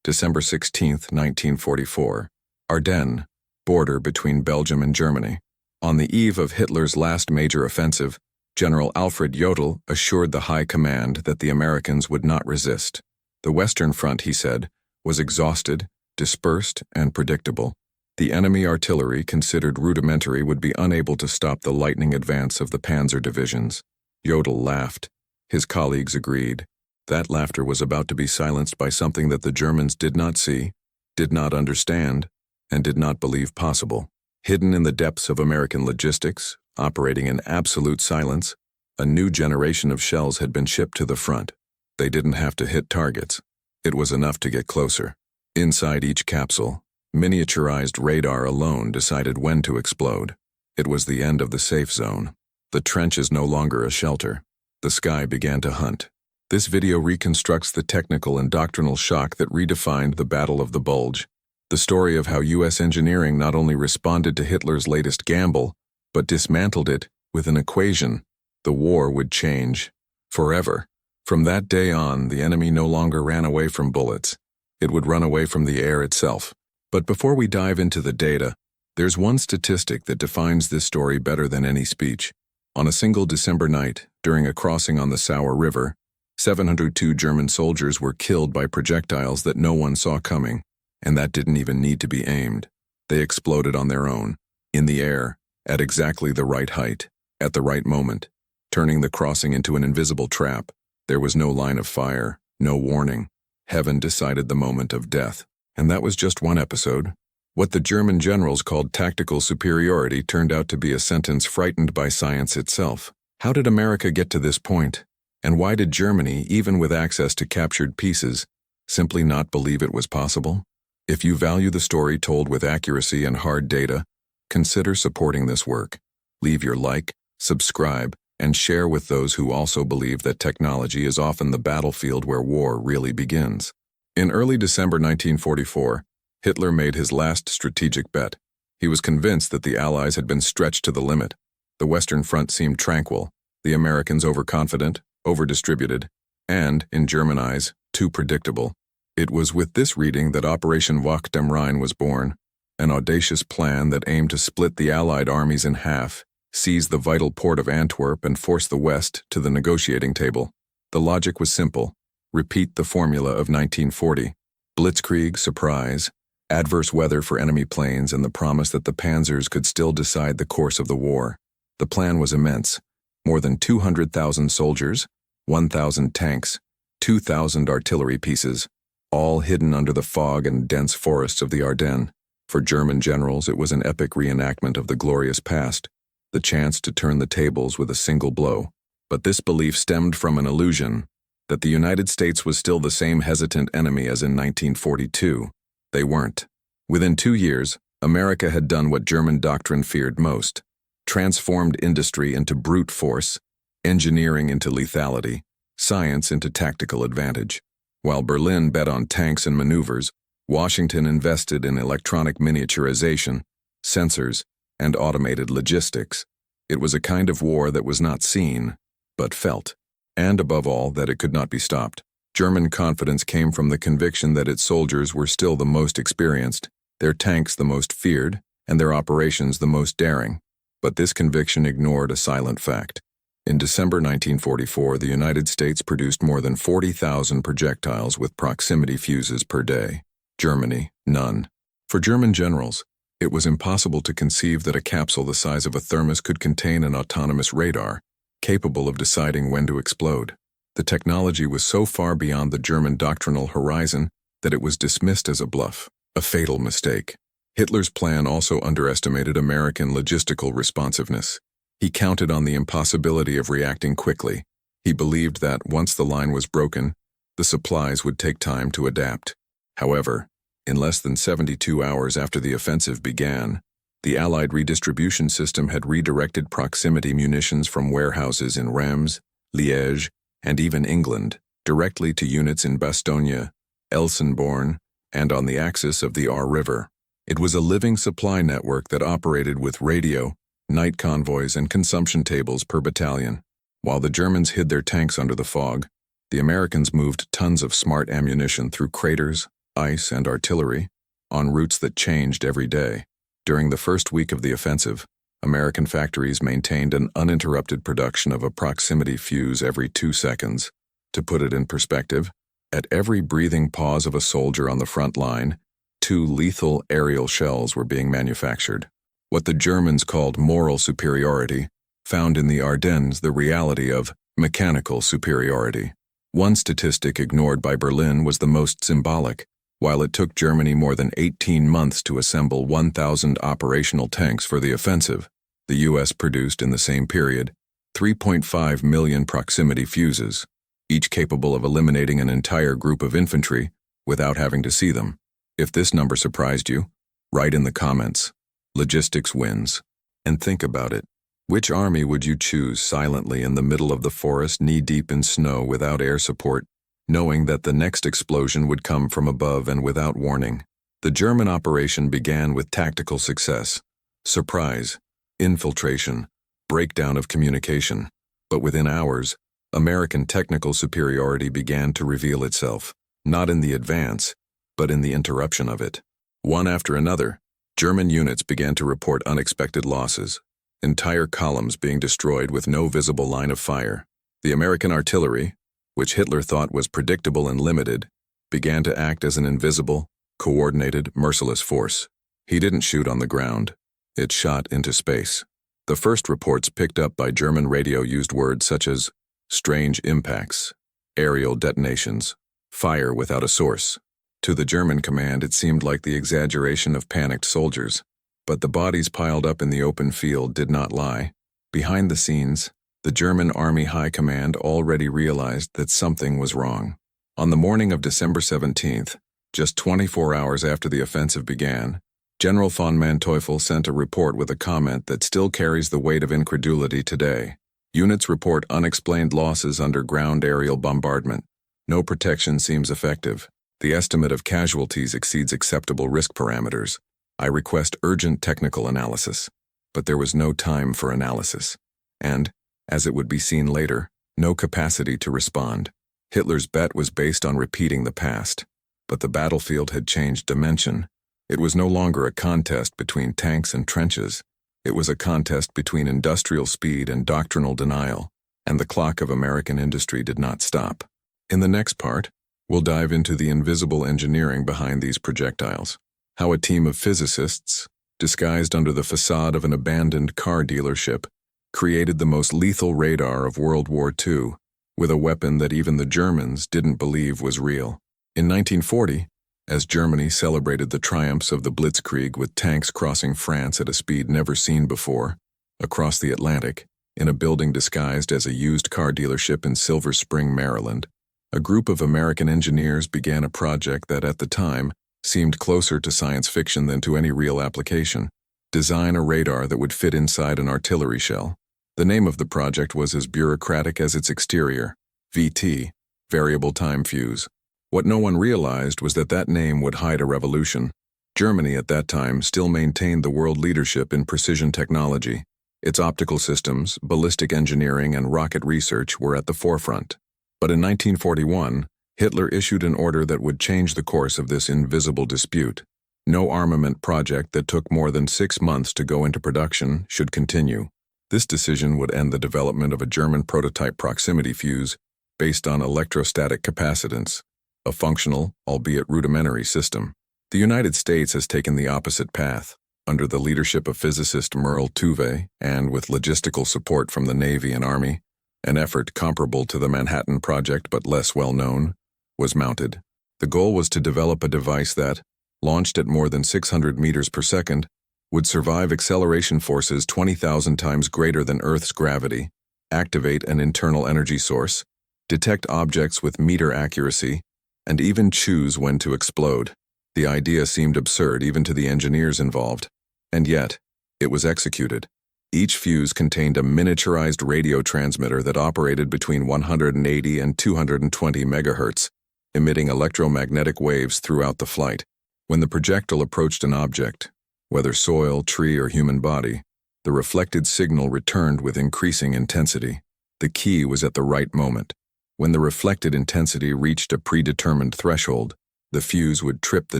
December 16, 1944. Ardennes, border between Belgium and Germany. On the eve of Hitler's last major offensive, General Alfred Jodl assured the High Command that the Americans would not resist. The Western Front, he said, was exhausted, dispersed, and predictable. The enemy artillery, considered rudimentary, would be unable to stop the lightning advance of the panzer divisions. Jodl laughed. His colleagues agreed. That laughter was about to be silenced by something that the Germans did not see, did not understand, and did not believe possible. Hidden in the depths of American logistics, operating in absolute silence, a new generation of shells had been shipped to the front. They didn't have to hit targets. It was enough to get closer. Inside each capsule, miniaturized radar alone decided when to explode. It was the end of the safe zone. The trench is no longer a shelter. The sky began to hunt. This video reconstructs the technical and doctrinal shock that redefined the Battle of the Bulge. The story of how U.S. engineering not only responded to Hitler's latest gamble, but dismantled it with an equation. The war would change. Forever. From that day on, the enemy no longer ran away from bullets. It would run away from the air itself. But before we dive into the data, there's one statistic that defines this story better than any speech. On a single December night, during a crossing on the Sauer River, 702 German soldiers were killed by projectiles that no one saw coming, and that didn't even need to be aimed. They exploded on their own, in the air, at exactly the right height, at the right moment, turning the crossing into an invisible trap. There was no line of fire, no warning. Heaven decided the moment of death. And that was just one episode. What the German generals called tactical superiority turned out to be a sentence frightened by science itself. How did America get to this point? And why did Germany, even with access to captured pieces, simply not believe it was possible? If you value the story told with accuracy and hard data, consider supporting this work. Leave your like, subscribe, and share with those who also believe that technology is often the battlefield where war really begins. In early December 1944, Hitler made his last strategic bet. He was convinced that the Allies had been stretched to the limit. The Western Front seemed tranquil, the Americans overconfident, overdistributed, and, in German eyes, too predictable. It was with this reading that Operation Wacht am Rhein was born, an audacious plan that aimed to split the Allied armies in half, seize the vital port of Antwerp, and force the West to the negotiating table. The logic was simple. Repeat the formula of 1940. Blitzkrieg, surprise, adverse weather for enemy planes, and the promise that the panzers could still decide the course of the war. The plan was immense. More than 200,000 soldiers, 1,000 tanks, 2,000 artillery pieces, all hidden under the fog and dense forests of the Ardennes. For German generals, it was an epic reenactment of the glorious past, the chance to turn the tables with a single blow. But this belief stemmed from an illusion that the United States was still the same hesitant enemy as in 1942. They weren't. Within 2 years, America had done what German doctrine feared most: transformed industry into brute force, engineering into lethality, science into tactical advantage. While Berlin bet on tanks and maneuvers, Washington invested in electronic miniaturization, sensors, and automated logistics. It was a kind of war that was not seen, but felt. And above all, that it could not be stopped. German confidence came from the conviction that its soldiers were still the most experienced, their tanks the most feared, and their operations the most daring. But this conviction ignored a silent fact. In December 1944, the United States produced more than 40,000 projectiles with proximity fuses per day. Germany, none. For German generals, it was impossible to conceive that a capsule the size of a thermos could contain an autonomous radar, capable of deciding when to explode. The technology was so far beyond the German doctrinal horizon that it was dismissed as a bluff, a fatal mistake. Hitler's plan also underestimated American logistical responsiveness. He counted on the impossibility of reacting quickly. He believed that, once the line was broken, the supplies would take time to adapt. However, in less than 72 hours after the offensive began, the Allied redistribution system had redirected proximity munitions from warehouses in Reims, Liège, and even England, directly to units in Bastogne, Elsenborn, and on the axis of the Aar River. It was a living supply network that operated with radio, night convoys, and consumption tables per battalion. While the Germans hid their tanks under the fog, the Americans moved tons of smart ammunition through craters, ice, and artillery, on routes that changed every day. During the first week of the offensive, American factories maintained an uninterrupted production of a proximity fuse every 2 seconds. To put it in perspective, at every breathing pause of a soldier on the front line, 2 lethal aerial shells were being manufactured. What the Germans called moral superiority found in the Ardennes the reality of mechanical superiority. One statistic ignored by Berlin was the most symbolic. While it took Germany more than 18 months to assemble 1,000 operational tanks for the offensive, the U.S. produced in the same period 3.5 million proximity fuses, each capable of eliminating an entire group of infantry without having to see them. If this number surprised you, write in the comments. Logistics wins. And think about it. Which army would you choose silently in the middle of the forest, knee-deep in snow without air support, knowing that the next explosion would come from above and without warning? The German operation began with tactical success, surprise, infiltration, breakdown of communication. But within hours, American technical superiority began to reveal itself, not in the advance, but in the interruption of it. One after another, German units began to report unexpected losses, entire columns being destroyed with no visible line of fire. The American artillery, which Hitler thought was predictable and limited, began to act as an invisible, coordinated, merciless force. He didn't shoot on the ground. It shot into space. The first reports picked up by German radio used words such as strange impacts, aerial detonations, fire without a source. To the German command, it seemed like the exaggeration of panicked soldiers. But the bodies piled up in the open field did not lie. Behind the scenes, the German Army High Command already realized that something was wrong. On the morning of December 17th, just 24 hours after the offensive began, General von Manteuffel sent a report with a comment that still carries the weight of incredulity today. Units report unexplained losses under ground-aerial bombardment. No protection seems effective. The estimate of casualties exceeds acceptable risk parameters. I request urgent technical analysis. But there was no time for analysis. And, as it would be seen later, no capacity to respond. Hitler's bet was based on repeating the past. But the battlefield had changed dimension. It was no longer a contest between tanks and trenches. It was a contest between industrial speed and doctrinal denial. And the clock of American industry did not stop. In the next part, we'll dive into the invisible engineering behind these projectiles. How a team of physicists, disguised under the facade of an abandoned car dealership, created the most lethal radar of World War II, with a weapon that even the Germans didn't believe was real. In 1940, as Germany celebrated the triumphs of the Blitzkrieg with tanks crossing France at a speed never seen before, across the Atlantic, in a building disguised as a used car dealership in Silver Spring, Maryland, a group of American engineers began a project that at the time seemed closer to science fiction than to any real application: design a radar that would fit inside an artillery shell. The name of the project was as bureaucratic as its exterior: VT, Variable Time Fuse. What no one realized was that that name would hide a revolution. Germany at that time still maintained the world leadership in precision technology. Its optical systems, ballistic engineering, and rocket research were at the forefront. But in 1941, Hitler issued an order that would change the course of this invisible dispute. No armament project that took more than 6 months to go into production should continue. This decision would end the development of a German prototype proximity fuse based on electrostatic capacitance, a functional, albeit rudimentary, system. The United States has taken the opposite path. Under the leadership of physicist Merle Tuve, and with logistical support from the Navy and Army, an effort comparable to the Manhattan Project but less well known, was mounted. The goal was to develop a device that, launched at more than 600 meters per second, would survive acceleration forces 20,000 times greater than Earth's gravity, activate an internal energy source, detect objects with meter accuracy, and even choose when to explode. The idea seemed absurd even to the engineers involved, and yet, it was executed. Each fuse contained a miniaturized radio transmitter that operated between 180 and 220 megahertz, emitting electromagnetic waves throughout the flight. When the projectile approached an object, whether soil, tree, or human body, the reflected signal returned with increasing intensity. The key was at the right moment. When the reflected intensity reached a predetermined threshold, The fuse would trip the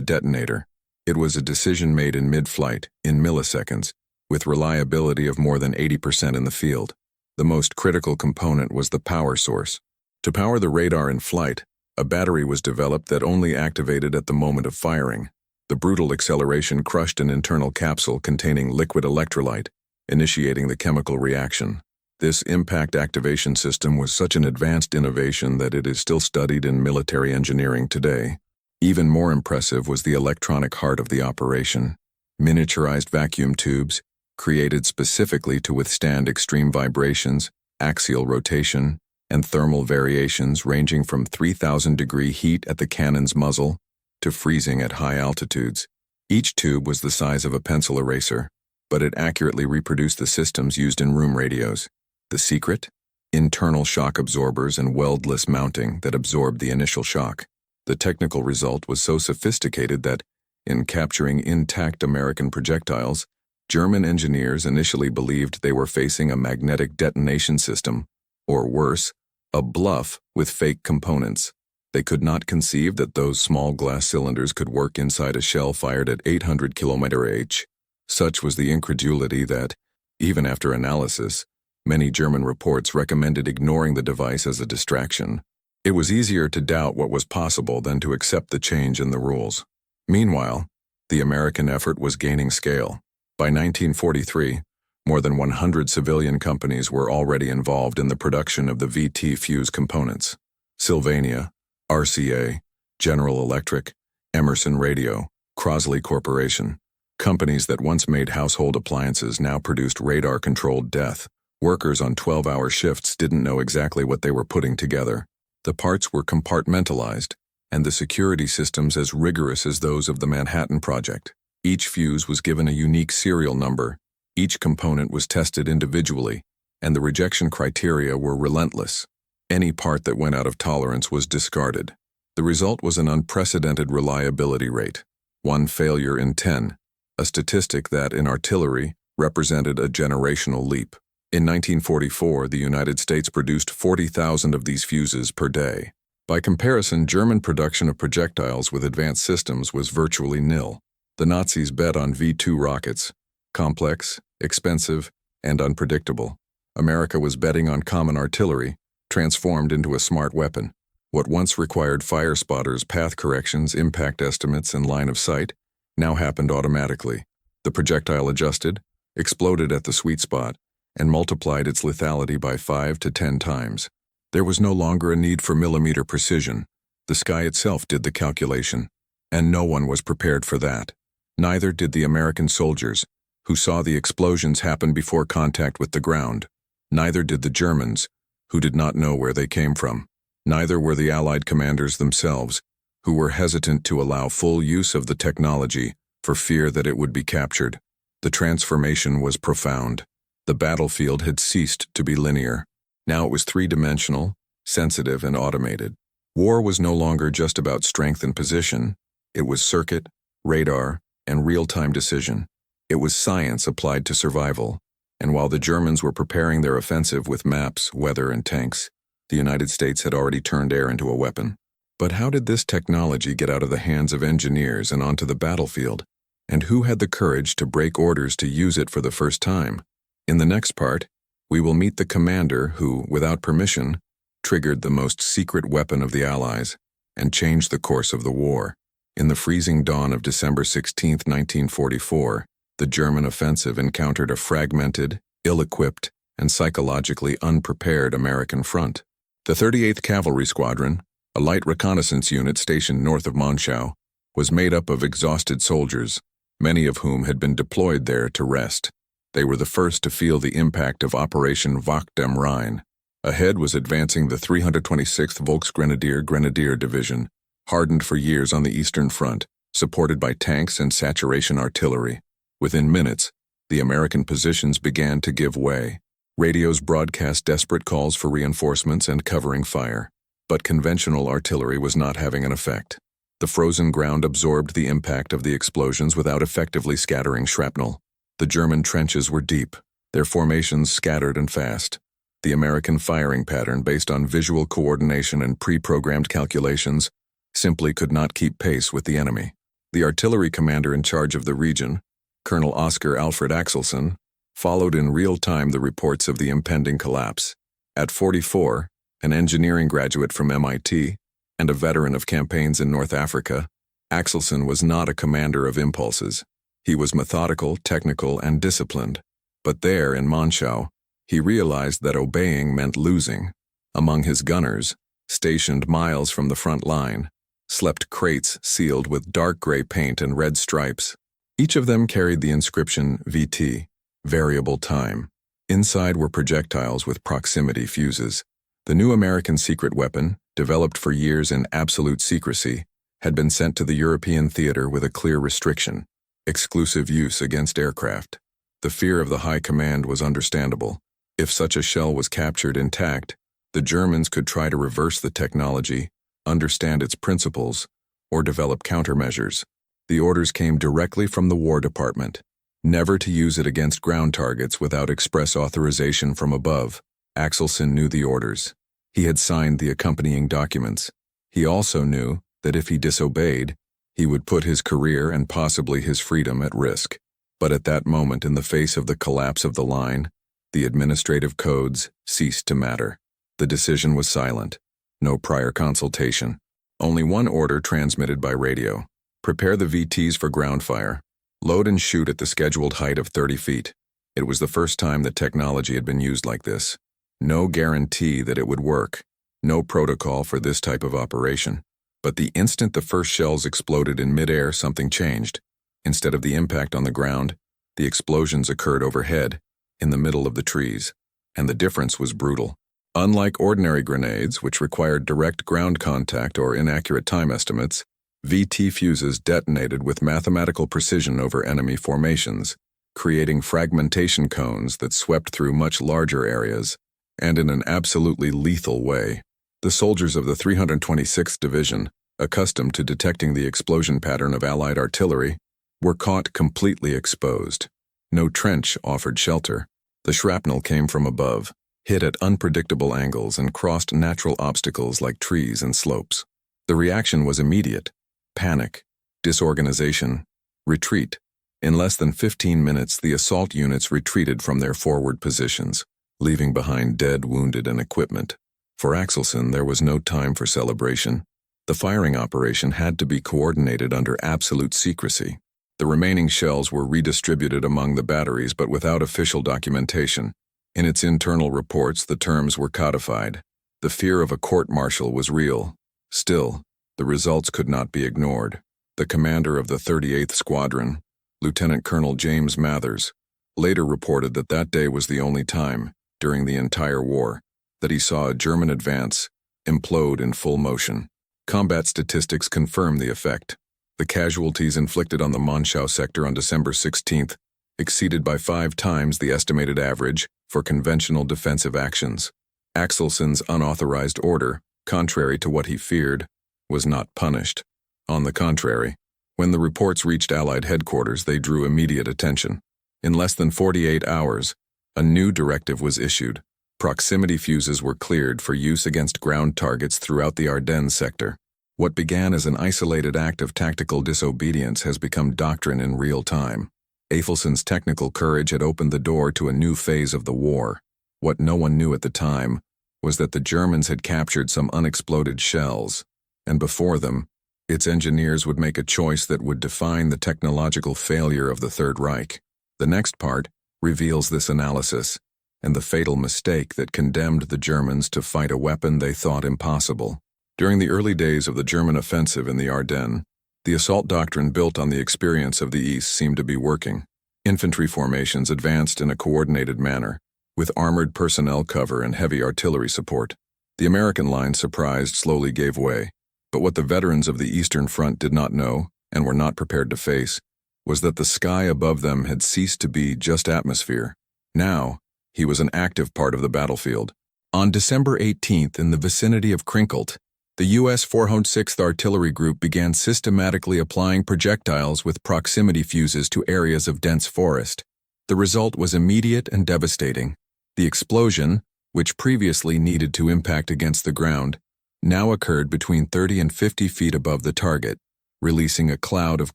detonator. It was a decision made in mid-flight, in milliseconds, with reliability of more than 80% in the field. The most critical component was the power source. To power the radar in flight, a battery was developed that only activated at the moment of firing. The brutal acceleration crushed an internal capsule containing liquid electrolyte, initiating the chemical reaction. This impact activation system was such an advanced innovation that it is still studied in military engineering today. Even more impressive was the electronic heart of the operation. Miniaturized vacuum tubes, created specifically to withstand extreme vibrations, axial rotation, and thermal variations ranging from 3,000-degree heat at the cannon's muzzle to freezing at high altitudes. Each tube was the size of a pencil eraser, but it accurately reproduced the systems used in room radios. The secret? Internal shock absorbers and weldless mounting that absorbed the initial shock. The technical result was so sophisticated that, in capturing intact American projectiles, German engineers initially believed they were facing a magnetic detonation system, or worse, a bluff with fake components. They could not conceive that those small glass cylinders could work inside a shell fired at 800 km/h. Such was the incredulity that, even after analysis, many German reports recommended ignoring the device as a distraction. It was easier to doubt what was possible than to accept the change in the rules. Meanwhile, the American effort was gaining scale. By 1943, more than 100 civilian companies were already involved in the production of the VT fuse components. Sylvania, RCA, General Electric, Emerson Radio, Crosley Corporation. Companies that once made household appliances now produced radar-controlled death. Workers on 12-hour shifts didn't know exactly what they were putting together. The parts were compartmentalized, and the security systems as rigorous as those of the Manhattan Project. Each fuse was given a unique serial number, each component was tested individually, and the rejection criteria were relentless. Any part that went out of tolerance was discarded. The result was an unprecedented reliability rate, 1 failure in 10, a statistic that, in artillery, represented a generational leap. In 1944, the United States produced 40,000 of these fuses per day. By comparison, German production of projectiles with advanced systems was virtually nil. The Nazis bet on V-2 rockets, complex, expensive, and unpredictable. America was betting on common artillery, transformed into a smart weapon. What once required fire spotters, path corrections, impact estimates, and line of sight now happened automatically. The projectile adjusted, exploded at the sweet spot, and multiplied its lethality by 5 to 10 times. There was no longer a need for millimeter precision. The sky itself did the calculation, and no one was prepared for that. Neither did the American soldiers, who saw the explosions happen before contact with the ground. Neither did the Germans, who did not know where they came from. Neither were the Allied commanders themselves, who were hesitant to allow full use of the technology for fear that it would be captured. The transformation was profound. The battlefield had ceased to be linear. Now it was three-dimensional, sensitive, and automated. War was no longer just about strength and position. It was circuit, radar, and real-time decision. It was science applied to survival. And while the Germans were preparing their offensive with maps, weather, and tanks, the United States had already turned air into a weapon. But how did this technology get out of the hands of engineers and onto the battlefield? And who had the courage to break orders to use it for the first time? In the next part, we will meet the commander who, without permission, triggered the most secret weapon of the Allies and changed the course of the war. In the freezing dawn of December 16, 1944, the German offensive encountered a fragmented, ill-equipped, and psychologically unprepared American front. The 38th Cavalry Squadron, a light reconnaissance unit stationed north of Monschau, was made up of exhausted soldiers, many of whom had been deployed there to rest. They were the first to feel the impact of Operation Wacht dem Rhein. Ahead was advancing the 326th Volksgrenadier Grenadier Division, hardened for years on the Eastern Front, supported by tanks and saturation artillery. Within minutes, the American positions began to give way. Radios broadcast desperate calls for reinforcements and covering fire. But conventional artillery was not having an effect. The frozen ground absorbed the impact of the explosions without effectively scattering shrapnel. The German trenches were deep, their formations scattered and fast. The American firing pattern, based on visual coordination and pre-programmed calculations, simply could not keep pace with the enemy. The artillery commander in charge of the region, Colonel Oscar Alfred Axelson, followed in real time the reports of the impending collapse. At 44, an engineering graduate from MIT and a veteran of campaigns in North Africa, Axelson was not a commander of impulses. He was methodical, technical, and disciplined. But there, in Monschau, he realized that obeying meant losing. Among his gunners, stationed miles from the front line, slept crates sealed with dark gray paint and red stripes. Each of them carried the inscription VT, variable time. Inside were projectiles with proximity fuses. The new American secret weapon, developed for years in absolute secrecy, had been sent to the European theater with a clear restriction: exclusive use against aircraft. The fear of the high command was understandable. If such a shell was captured intact, the Germans could try to reverse the technology, understand its principles, or develop countermeasures. The orders came directly from the War Department, never to use it against ground targets without express authorization from above. Axelson knew the orders. He had signed the accompanying documents. He also knew that if he disobeyed, he would put his career and possibly his freedom at risk. But at that moment, in the face of the collapse of the line, the administrative codes ceased to matter. The decision was silent. No prior consultation. Only one order transmitted by radio: prepare the VTs for ground fire. Load and shoot at the scheduled height of 30 feet. It was the first time that technology had been used like this. No guarantee that it would work. No protocol for this type of operation. But the instant the first shells exploded in midair, something changed. Instead of the impact on the ground, the explosions occurred overhead, in the middle of the trees. And the difference was brutal. Unlike ordinary grenades, which required direct ground contact or inaccurate time estimates, VT fuses detonated with mathematical precision over enemy formations, creating fragmentation cones that swept through much larger areas, and in an absolutely lethal way. The soldiers of the 326th Division, accustomed to detecting the explosion pattern of Allied artillery, were caught completely exposed. No trench offered shelter. The shrapnel came from above, hit at unpredictable angles and crossed natural obstacles like trees and slopes. The reaction was immediate: panic, disorganization, retreat. In less than 15 minutes, the assault units retreated from their forward positions, leaving behind dead, wounded, and equipment. For Axelson, there was no time for celebration. The firing operation had to be coordinated under absolute secrecy. The remaining shells were redistributed among the batteries, but without official documentation. In its internal reports, the terms were codified. The fear of a court-martial was real. Still, the results could not be ignored. The commander of the 38th Squadron, Lieutenant Colonel James Mathers, later reported that that day was the only time, during the entire war, that he saw a German advance implode in full motion. Combat statistics confirm the effect. The casualties inflicted on the Monschau sector on December 16th exceeded by 5 times the estimated average for conventional defensive actions. Axelson's unauthorized order, contrary to what he feared, was not punished. On the contrary, when the reports reached Allied headquarters, they drew immediate attention. In less than 48 hours, a new directive was issued. Proximity fuses were cleared for use against ground targets throughout the Ardennes sector. What began as an isolated act of tactical disobedience has become doctrine in real time. Axelson's technical courage had opened the door to a new phase of the war. What no one knew at the time was that the Germans had captured some unexploded shells, and before them, its engineers would make a choice that would define the technological failure of the Third Reich. The next part reveals this analysis and the fatal mistake that condemned the Germans to fight a weapon they thought impossible. During the early days of the German offensive in the Ardennes, the assault doctrine built on the experience of the East seemed to be working. Infantry formations advanced in a coordinated manner, with armored personnel cover and heavy artillery support. The American line, surprised, slowly gave way. But what the veterans of the Eastern Front did not know, and were not prepared to face, was that the sky above them had ceased to be just atmosphere. Now, he was an active part of the battlefield. On December 18th, in the vicinity of Krinkelt, the U.S. 406th Artillery Group began systematically applying projectiles with proximity fuses to areas of dense forest. The result was immediate and devastating. The explosion, which previously needed to impact against the ground, now occurred between 30 and 50 feet above the target, releasing a cloud of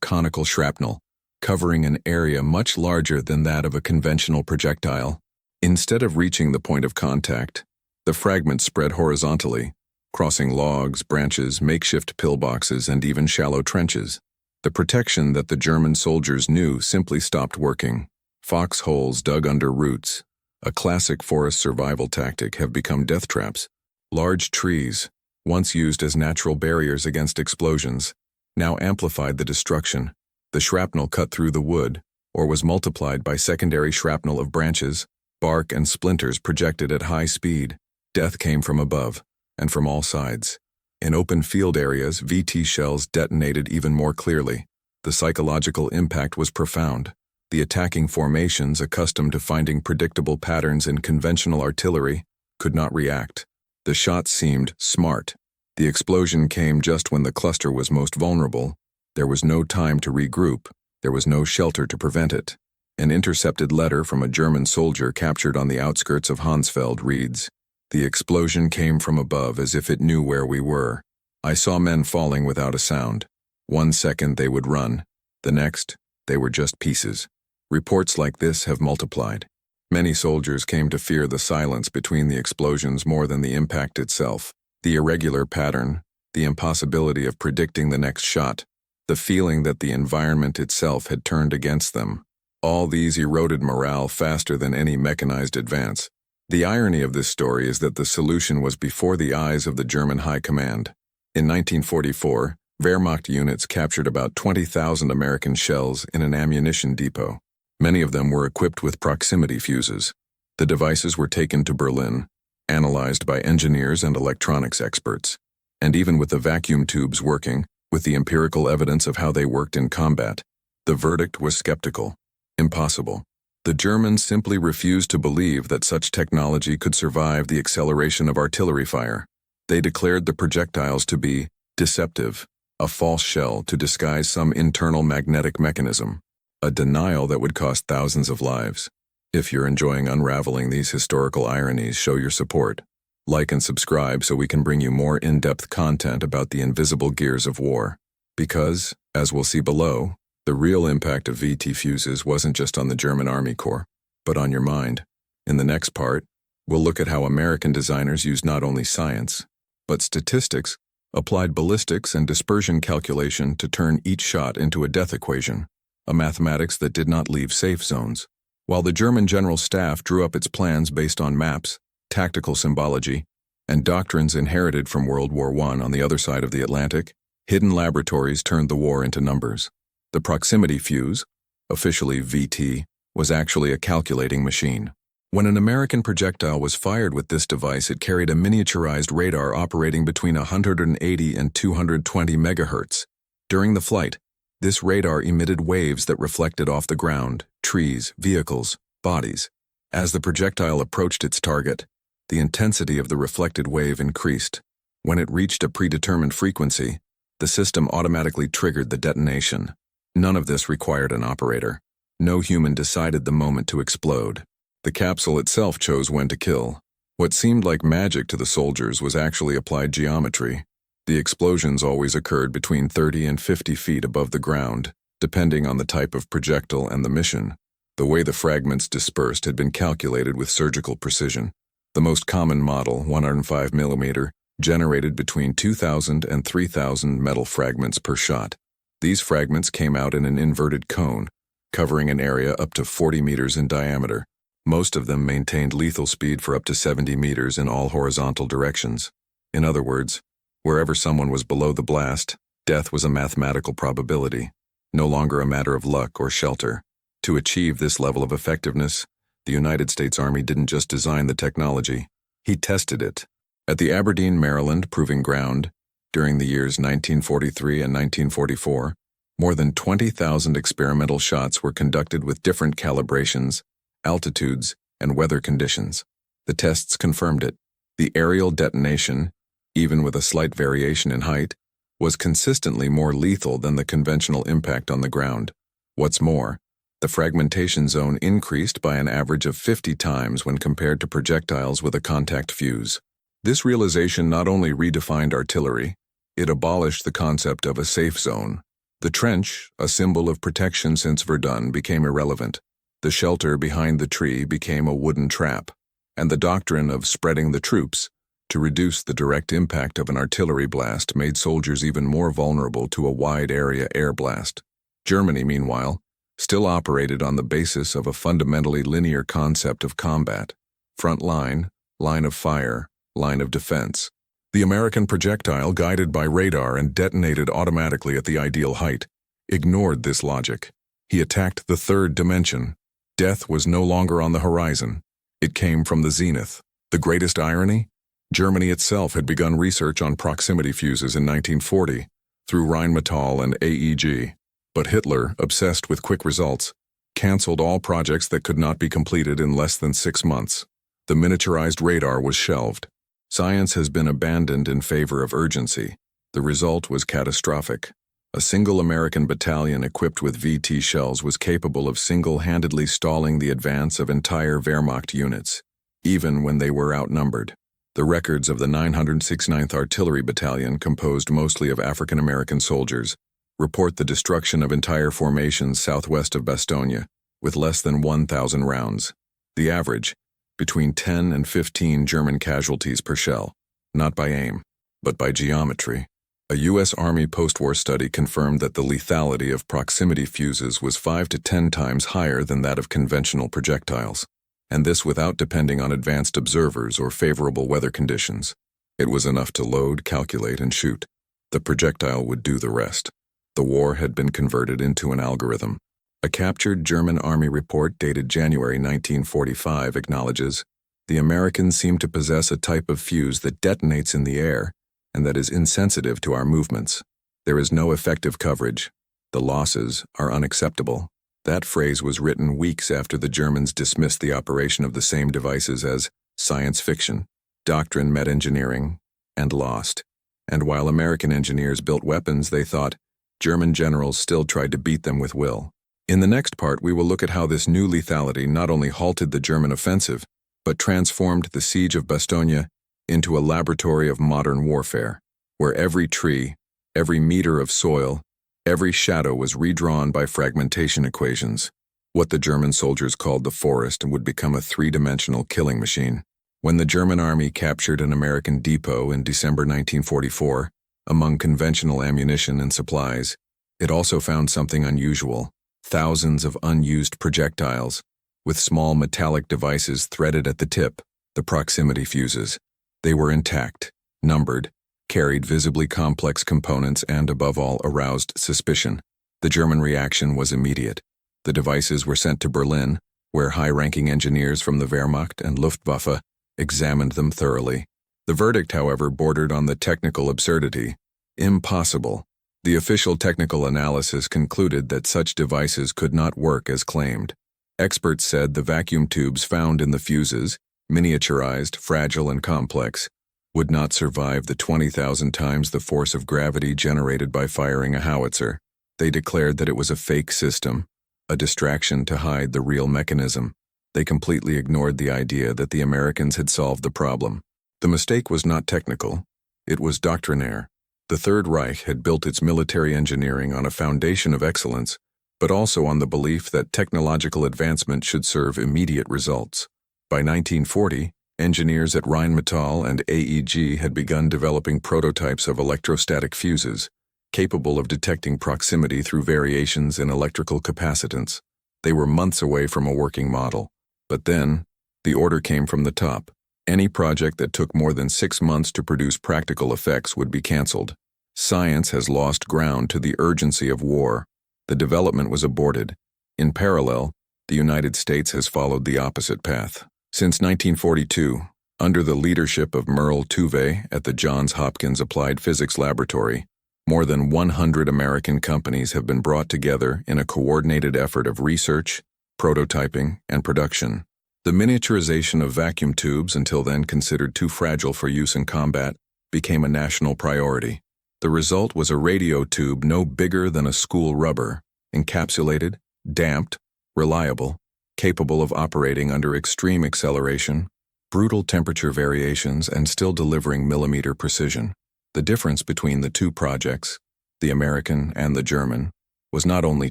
conical shrapnel, covering an area much larger than that of a conventional projectile. Instead of reaching the point of contact, the fragments spread horizontally, crossing logs, branches, makeshift pillboxes, and even shallow trenches. The protection that the German soldiers knew simply stopped working. Foxholes dug under roots, a classic forest survival tactic, have become death traps. Large trees, once used as natural barriers against explosions, now amplified the destruction. The shrapnel cut through the wood, or was multiplied by secondary shrapnel of branches, bark, and splinters projected at high speed. Death came from above, and from all sides. In open field areas, VT shells detonated even more clearly. The psychological impact was profound. The attacking formations, accustomed to finding predictable patterns in conventional artillery, could not react. The shots seemed smart. The explosion came just when the cluster was most vulnerable. There was no time to regroup. There was no shelter to prevent it. An intercepted letter from a German soldier captured on the outskirts of Hansfeld reads, "The explosion came from above as if it knew where we were. I saw men falling without a sound. 1 second they would run. The next, they were just pieces." Reports like this have multiplied. Many soldiers came to fear the silence between the explosions more than the impact itself. The irregular pattern, the impossibility of predicting the next shot, the feeling that the environment itself had turned against them. All these eroded morale faster than any mechanized advance. The irony of this story is that the solution was before the eyes of the German High Command. In 1944, Wehrmacht units captured about 20,000 American shells in an ammunition depot. Many of them were equipped with proximity fuses. The devices were taken to Berlin, analyzed by engineers and electronics experts. And even with the vacuum tubes working, with the empirical evidence of how they worked in combat, the verdict was skeptical. Impossible. The Germans simply refused to believe that such technology could survive the acceleration of artillery fire. They declared the projectiles to be deceptive, a false shell to disguise some internal magnetic mechanism, a denial that would cost thousands of lives. If you're enjoying unraveling these historical ironies, show your support. Like and subscribe so we can bring you more in-depth content about the invisible gears of war. Because, as we'll see below, the real impact of VT fuses wasn't just on the German Army Corps, but on your mind. In the next part, we'll look at how American designers used not only science, but statistics, applied ballistics and dispersion calculation to turn each shot into a death equation, a mathematics that did not leave safe zones. While the German General Staff drew up its plans based on maps, tactical symbology, and doctrines inherited from World War I on the other side of the Atlantic, hidden laboratories turned the war into numbers. The proximity fuse, officially VT, was actually a calculating machine. When an American projectile was fired with this device, it carried a miniaturized radar operating between 180 and 220 megahertz. During the flight, this radar emitted waves that reflected off the ground, trees, vehicles, bodies. As the projectile approached its target, the intensity of the reflected wave increased. When it reached a predetermined frequency, the system automatically triggered the detonation. None of this required an operator. No human decided the moment to explode. The capsule itself chose when to kill. What seemed like magic to the soldiers was actually applied geometry. The explosions always occurred between 30 and 50 feet above the ground, depending on the type of projectile and the mission. The way the fragments dispersed had been calculated with surgical precision. The most common model, 105 mm, generated between 2,000 and 3,000 metal fragments per shot. These fragments came out in an inverted cone, covering an area up to 40 meters in diameter. Most of them maintained lethal speed for up to 70 meters in all horizontal directions. In other words, wherever someone was below the blast, death was a mathematical probability, no longer a matter of luck or shelter. To achieve this level of effectiveness, the United States Army didn't just design the technology, he tested it. At the Aberdeen, Maryland Proving Ground, during the years 1943 and 1944, more than 20,000 experimental shots were conducted with different calibrations, altitudes, and weather conditions. The tests confirmed it. The aerial detonation, even with a slight variation in height, was consistently more lethal than the conventional impact on the ground. What's more, the fragmentation zone increased by an average of 50 times when compared to projectiles with a contact fuse. This realization not only redefined artillery, it abolished the concept of a safe zone. The trench, a symbol of protection since Verdun, became irrelevant. The shelter behind the tree became a wooden trap, and the doctrine of spreading the troops to reduce the direct impact of an artillery blast made soldiers even more vulnerable to a wide-area air blast. Germany, meanwhile, still operated on the basis of a fundamentally linear concept of combat: front line, line of fire, line of defense. The American projectile, guided by radar and detonated automatically at the ideal height, ignored this logic. He attacked the third dimension. Death was no longer on the horizon. It came from the zenith. The greatest irony? Germany itself had begun research on proximity fuses in 1940 through Rheinmetall and AEG. But Hitler, obsessed with quick results, canceled all projects that could not be completed in less than 6 months. The miniaturized radar was shelved. Science has been abandoned in favor of urgency. The result was catastrophic. A single American battalion equipped with VT shells was capable of single-handedly stalling the advance of entire Wehrmacht units, even when they were outnumbered. The records of the 969th Artillery Battalion, composed mostly of African-American soldiers, report the destruction of entire formations southwest of Bastogne, with less than 1,000 rounds. The average, between 10 and 15 German casualties per shell, not by aim, but by geometry. A U.S. Army post-war study confirmed that the lethality of proximity fuses was 5 to 10 times higher than that of conventional projectiles, and this without depending on advanced observers or favorable weather conditions. It was enough to load, calculate, and shoot. The projectile would do the rest. The war had been converted into an algorithm. A captured German Army report dated January 1945 acknowledges, "The Americans seem to possess a type of fuse that detonates in the air and that is insensitive to our movements. There is no effective coverage. The losses are unacceptable." That phrase was written weeks after the Germans dismissed the operation of the same devices as science fiction. Doctrine met engineering and lost. And while American engineers built weapons, they thought, German generals still tried to beat them with will. In the next part, we will look at how this new lethality not only halted the German offensive, but transformed the siege of Bastogne into a laboratory of modern warfare, where every tree, every meter of soil, every shadow was redrawn by fragmentation equations. What the German soldiers called the forest would become a three-dimensional killing machine. When the German army captured an American depot in December 1944, among conventional ammunition and supplies, it also found something unusual: thousands of unused projectiles, with small metallic devices threaded at the tip, the proximity fuses. They were intact, numbered, carried visibly complex components, and above all aroused suspicion. The German reaction was immediate. The devices were sent to Berlin, where high-ranking engineers from the Wehrmacht and Luftwaffe examined them thoroughly. The verdict, however, bordered on the technical absurdity. Impossible. The official technical analysis concluded that such devices could not work as claimed. Experts said the vacuum tubes found in the fuses, miniaturized, fragile, and complex, would not survive the 20,000 times the force of gravity generated by firing a howitzer. They declared that it was a fake system, a distraction to hide the real mechanism. They completely ignored the idea that the Americans had solved the problem. The mistake was not technical. It was doctrinaire. The Third Reich had built its military engineering on a foundation of excellence, but also on the belief that technological advancement should serve immediate results. By 1940, engineers at Rheinmetall and AEG had begun developing prototypes of electrostatic fuses, capable of detecting proximity through variations in electrical capacitance. They were months away from a working model. But then, the order came from the top. Any project that took more than 6 months to produce practical effects would be canceled. Science has lost ground to the urgency of war. The development was aborted. In parallel, the United States has followed the opposite path. Since 1942, under the leadership of Merle Tuve at the Johns Hopkins Applied Physics Laboratory, more than 100 American companies have been brought together in a coordinated effort of research, prototyping, and production. The miniaturization of vacuum tubes, until then considered too fragile for use in combat, became a national priority. The result was a radio tube no bigger than a school rubber, encapsulated, damped, reliable, capable of operating under extreme acceleration, brutal temperature variations and still delivering millimeter precision. The difference between the two projects, the American and the German, was not only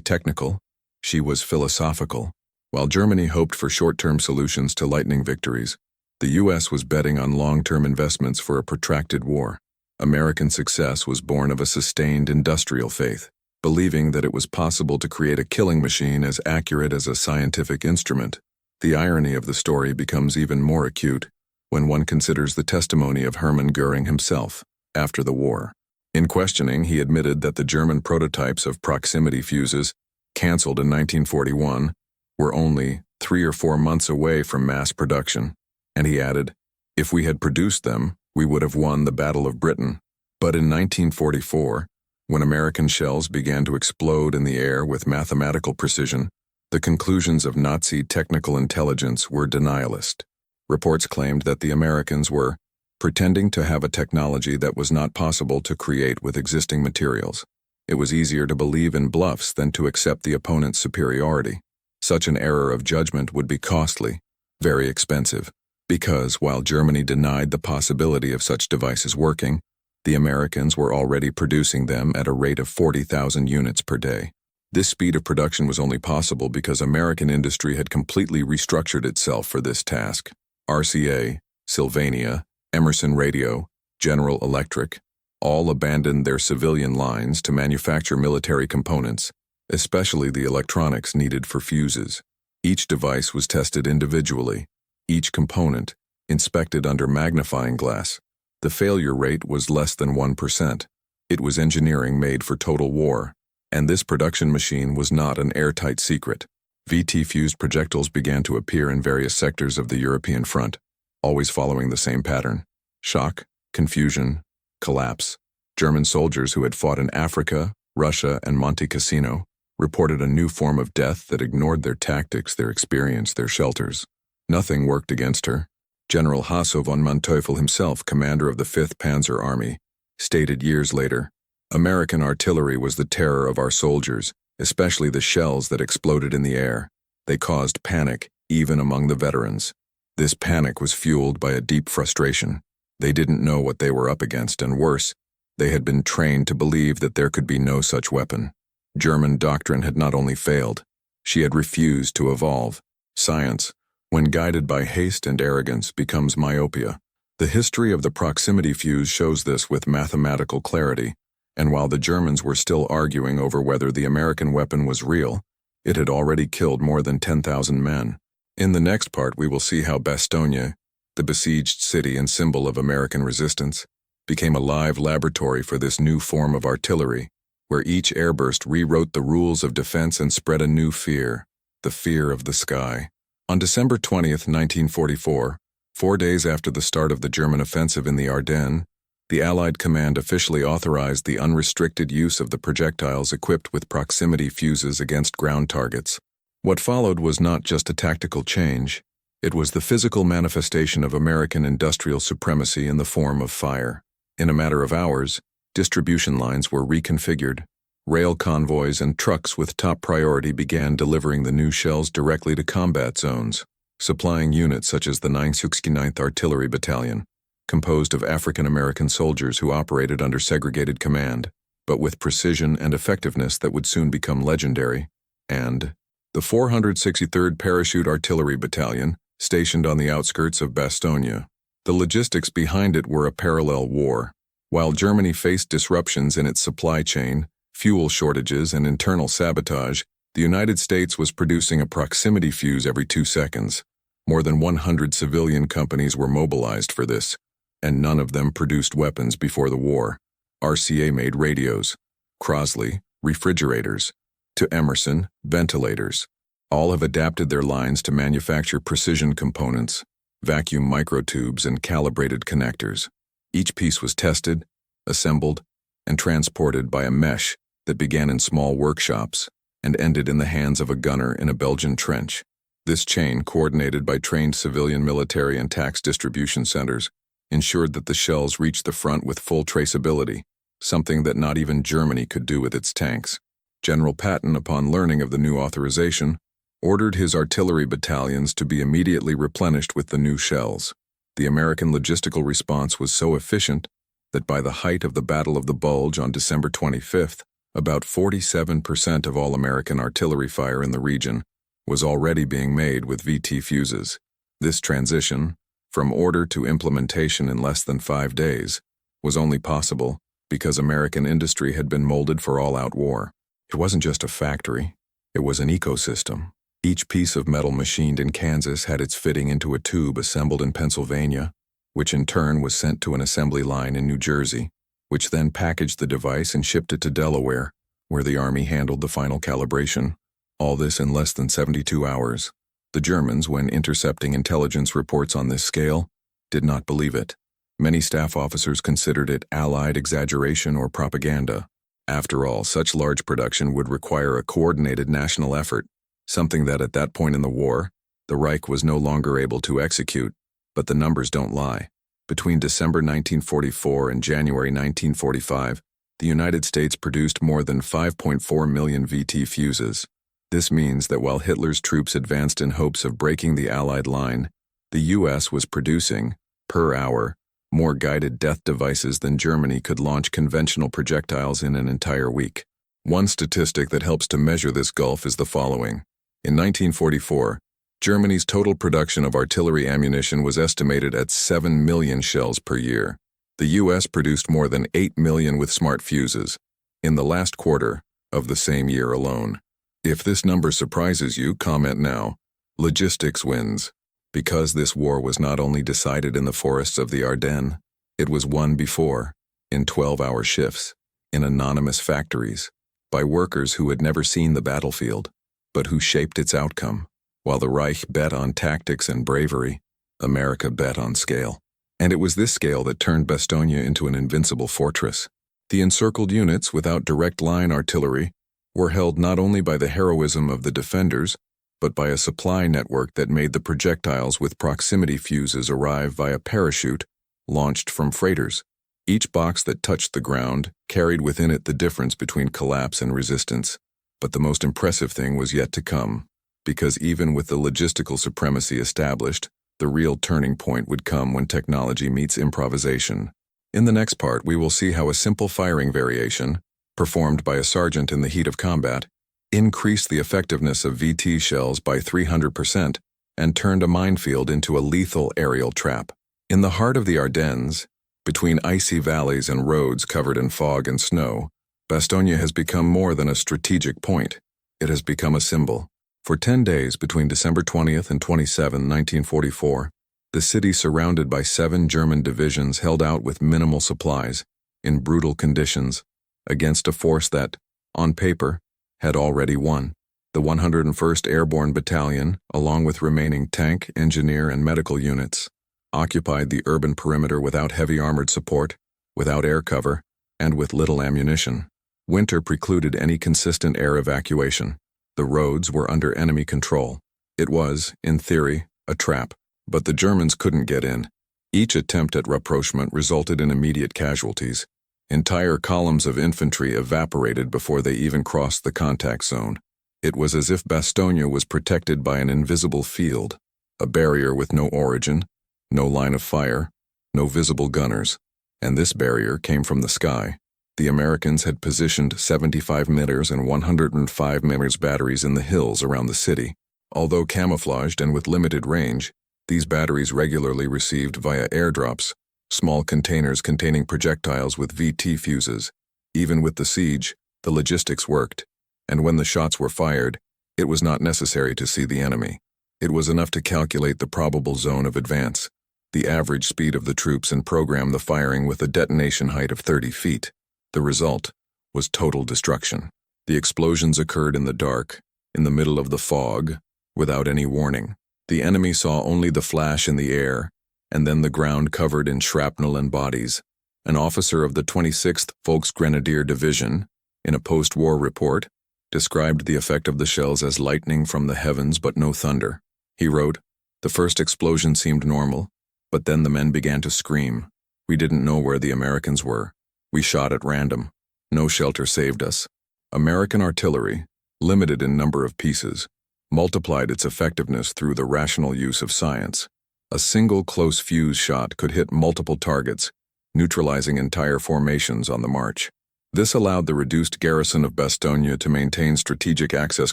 technical, she was philosophical. While Germany hoped for short-term solutions to lightning victories, the U.S. was betting on long-term investments for a protracted war. American success was born of a sustained industrial faith, believing that it was possible to create a killing machine as accurate as a scientific instrument. The irony of the story becomes even more acute when one considers the testimony of Hermann Göring himself after the war. In questioning, he admitted that the German prototypes of proximity fuses, cancelled in 1941, were only 3 or 4 months away from mass production, and he added, "If we had produced them, we would have won the Battle of Britain." But in 1944, when American shells began to explode in the air with mathematical precision, the conclusions of Nazi technical intelligence were denialist. Reports claimed that the Americans were pretending to have a technology that was not possible to create with existing materials. It was easier to believe in bluffs than to accept the opponent's superiority. Such an error of judgment would be costly, very expensive, because while Germany denied the possibility of such devices working, the Americans were already producing them at a rate of 40,000 units per day. This speed of production was only possible because American industry had completely restructured itself for this task. RCA, Sylvania, Emerson Radio, General Electric, all abandoned their civilian lines to manufacture military components, especially the electronics needed for fuses. Each device was tested individually, each component inspected under magnifying glass. The failure rate was less than 1%. It was engineering made for total war, and this production machine was not an airtight secret. VT-fused projectiles began to appear in various sectors of the European front, always following the same pattern: shock, confusion, collapse. German soldiers who had fought in Africa, Russia, and Monte Cassino reported a new form of death that ignored their tactics, their experience, their shelters. Nothing worked against her. General Hasso von Manteuffel himself, commander of the 5th Panzer Army, stated years later, "American artillery was the terror of our soldiers, especially the shells that exploded in the air. They caused panic, even among the veterans. This panic was fueled by a deep frustration. They didn't know what they were up against, and worse, they had been trained to believe that there could be no such weapon. German doctrine had not only failed, she had refused to evolve. Science, when guided by haste and arrogance, becomes myopia. The history of the proximity fuse shows this with mathematical clarity, and while the Germans were still arguing over whether the American weapon was real, it had already killed more than 10,000 men. In the next part, we will see how Bastogne, the besieged city and symbol of American resistance, became a live laboratory for this new form of artillery, where each airburst rewrote the rules of defense and spread a new fear, the fear of the sky. On December 20th, 1944, 4 days after the start of the German offensive in the Ardennes, the Allied command officially authorized the unrestricted use of the projectiles equipped with proximity fuses against ground targets. What followed was not just a tactical change, it was the physical manifestation of American industrial supremacy in the form of fire. In a matter of hours, distribution lines were reconfigured. Rail convoys and trucks with top priority began delivering the new shells directly to combat zones, supplying units such as the 969th Artillery Battalion, composed of African-American soldiers who operated under segregated command, but with precision and effectiveness that would soon become legendary, and the 463rd Parachute Artillery Battalion, stationed on the outskirts of Bastogne. The logistics behind it were a parallel war. While Germany faced disruptions in its supply chain, fuel shortages, and internal sabotage, the United States was producing a proximity fuse every 2 seconds. More than 100 civilian companies were mobilized for this, and none of them produced weapons before the war. RCA made radios, Crosley, refrigerators, to Emerson, ventilators. All have adapted their lines to manufacture precision components, vacuum microtubes, and calibrated connectors. Each piece was tested, assembled, and transported by a mesh that began in small workshops and ended in the hands of a gunner in a Belgian trench. This chain, coordinated by trained civilian military and tax distribution centers, ensured that the shells reached the front with full traceability, something that not even Germany could do with its tanks. General Patton, upon learning of the new authorization, ordered his artillery battalions to be immediately replenished with the new shells. The American logistical response was so efficient that by the height of the Battle of the Bulge on December 25th, about 47% of all American artillery fire in the region was already being made with VT fuses. This transition, from order to implementation in less than 5 days, was only possible because American industry had been molded for all-out war. It wasn't just a factory, it was an ecosystem. Each piece of metal machined in Kansas had its fitting into a tube assembled in Pennsylvania, which in turn was sent to an assembly line in New Jersey, which then packaged the device and shipped it to Delaware, where the Army handled the final calibration. All this in less than 72 hours. The Germans, when intercepting intelligence reports on this scale, did not believe it. Many staff officers considered it Allied exaggeration or propaganda. After all, such large production would require a coordinated national effort, something that at that point in the war, the Reich was no longer able to execute. But the numbers don't lie. Between December 1944 and January 1945, the United States produced more than 5.4 million VT fuses. This means that while Hitler's troops advanced in hopes of breaking the Allied line, the U.S. was producing, per hour, more guided death devices than Germany could launch conventional projectiles in an entire week. One statistic that helps to measure this gulf is the following. In 1944, Germany's total production of artillery ammunition was estimated at 7 million shells per year. The U.S. produced more than 8 million with smart fuses in the last quarter of the same year alone. If this number surprises you, comment now. Logistics wins. Because this war was not only decided in the forests of the Ardennes, it was won before, in 12-hour shifts, in anonymous factories, by workers who had never seen the battlefield, but who shaped its outcome. While the Reich bet on tactics and bravery, America bet on scale. And it was this scale that turned Bastogne into an invincible fortress. The encircled units, without direct line artillery, were held not only by the heroism of the defenders, but by a supply network that made the projectiles with proximity fuses arrive via parachute launched from freighters. Each box that touched the ground carried within it the difference between collapse and resistance. But the most impressive thing was yet to come, because even with the logistical supremacy established, the real turning point would come when technology meets improvisation. In the next part, we will see how a simple firing variation, performed by a sergeant in the heat of combat, increased the effectiveness of VT shells by 300% and turned a minefield into a lethal aerial trap. In the heart of the Ardennes, between icy valleys and roads covered in fog and snow, Bastogne has become more than a strategic point. It has become a symbol. For 10 days between December 20th and 27, 1944, the city surrounded by 7 German divisions held out with minimal supplies, in brutal conditions, against a force that, on paper, had already won. The 101st Airborne Battalion, along with remaining tank, engineer, and medical units, occupied the urban perimeter without heavy armored support, without air cover, and with little ammunition. Winter precluded any consistent air evacuation. The roads were under enemy control. It was, in theory, a trap, but the Germans couldn't get in. Each attempt at rapprochement resulted in immediate casualties. Entire columns of infantry evaporated before they even crossed the contact zone. It was as if Bastogne was protected by an invisible field, a barrier with no origin, no line of fire, no visible gunners. And this barrier came from the sky. The Americans had positioned 75 mm and 105 mm batteries in the hills around the city. Although camouflaged and with limited range, these batteries regularly received via airdrops small containers containing projectiles with VT fuses. Even with the siege, the logistics worked, and when the shots were fired, it was not necessary to see the enemy. It was enough to calculate the probable zone of advance, the average speed of the troops, and program the firing with a detonation height of 30 feet. The result was total destruction. The explosions occurred in the dark, in the middle of the fog, without any warning. The enemy saw only the flash in the air, and then the ground covered in shrapnel and bodies. An officer of the 26th Volksgrenadier Division, in a post-war report, described the effect of the shells as lightning from the heavens but no thunder. He wrote, "The first explosion seemed normal, but then the men began to scream. We didn't know where the Americans were. We shot at random. No shelter saved us." American artillery, limited in number of pieces, multiplied its effectiveness through the rational use of science. A single close fuse shot could hit multiple targets, neutralizing entire formations on the march. This allowed the reduced garrison of Bastogne to maintain strategic access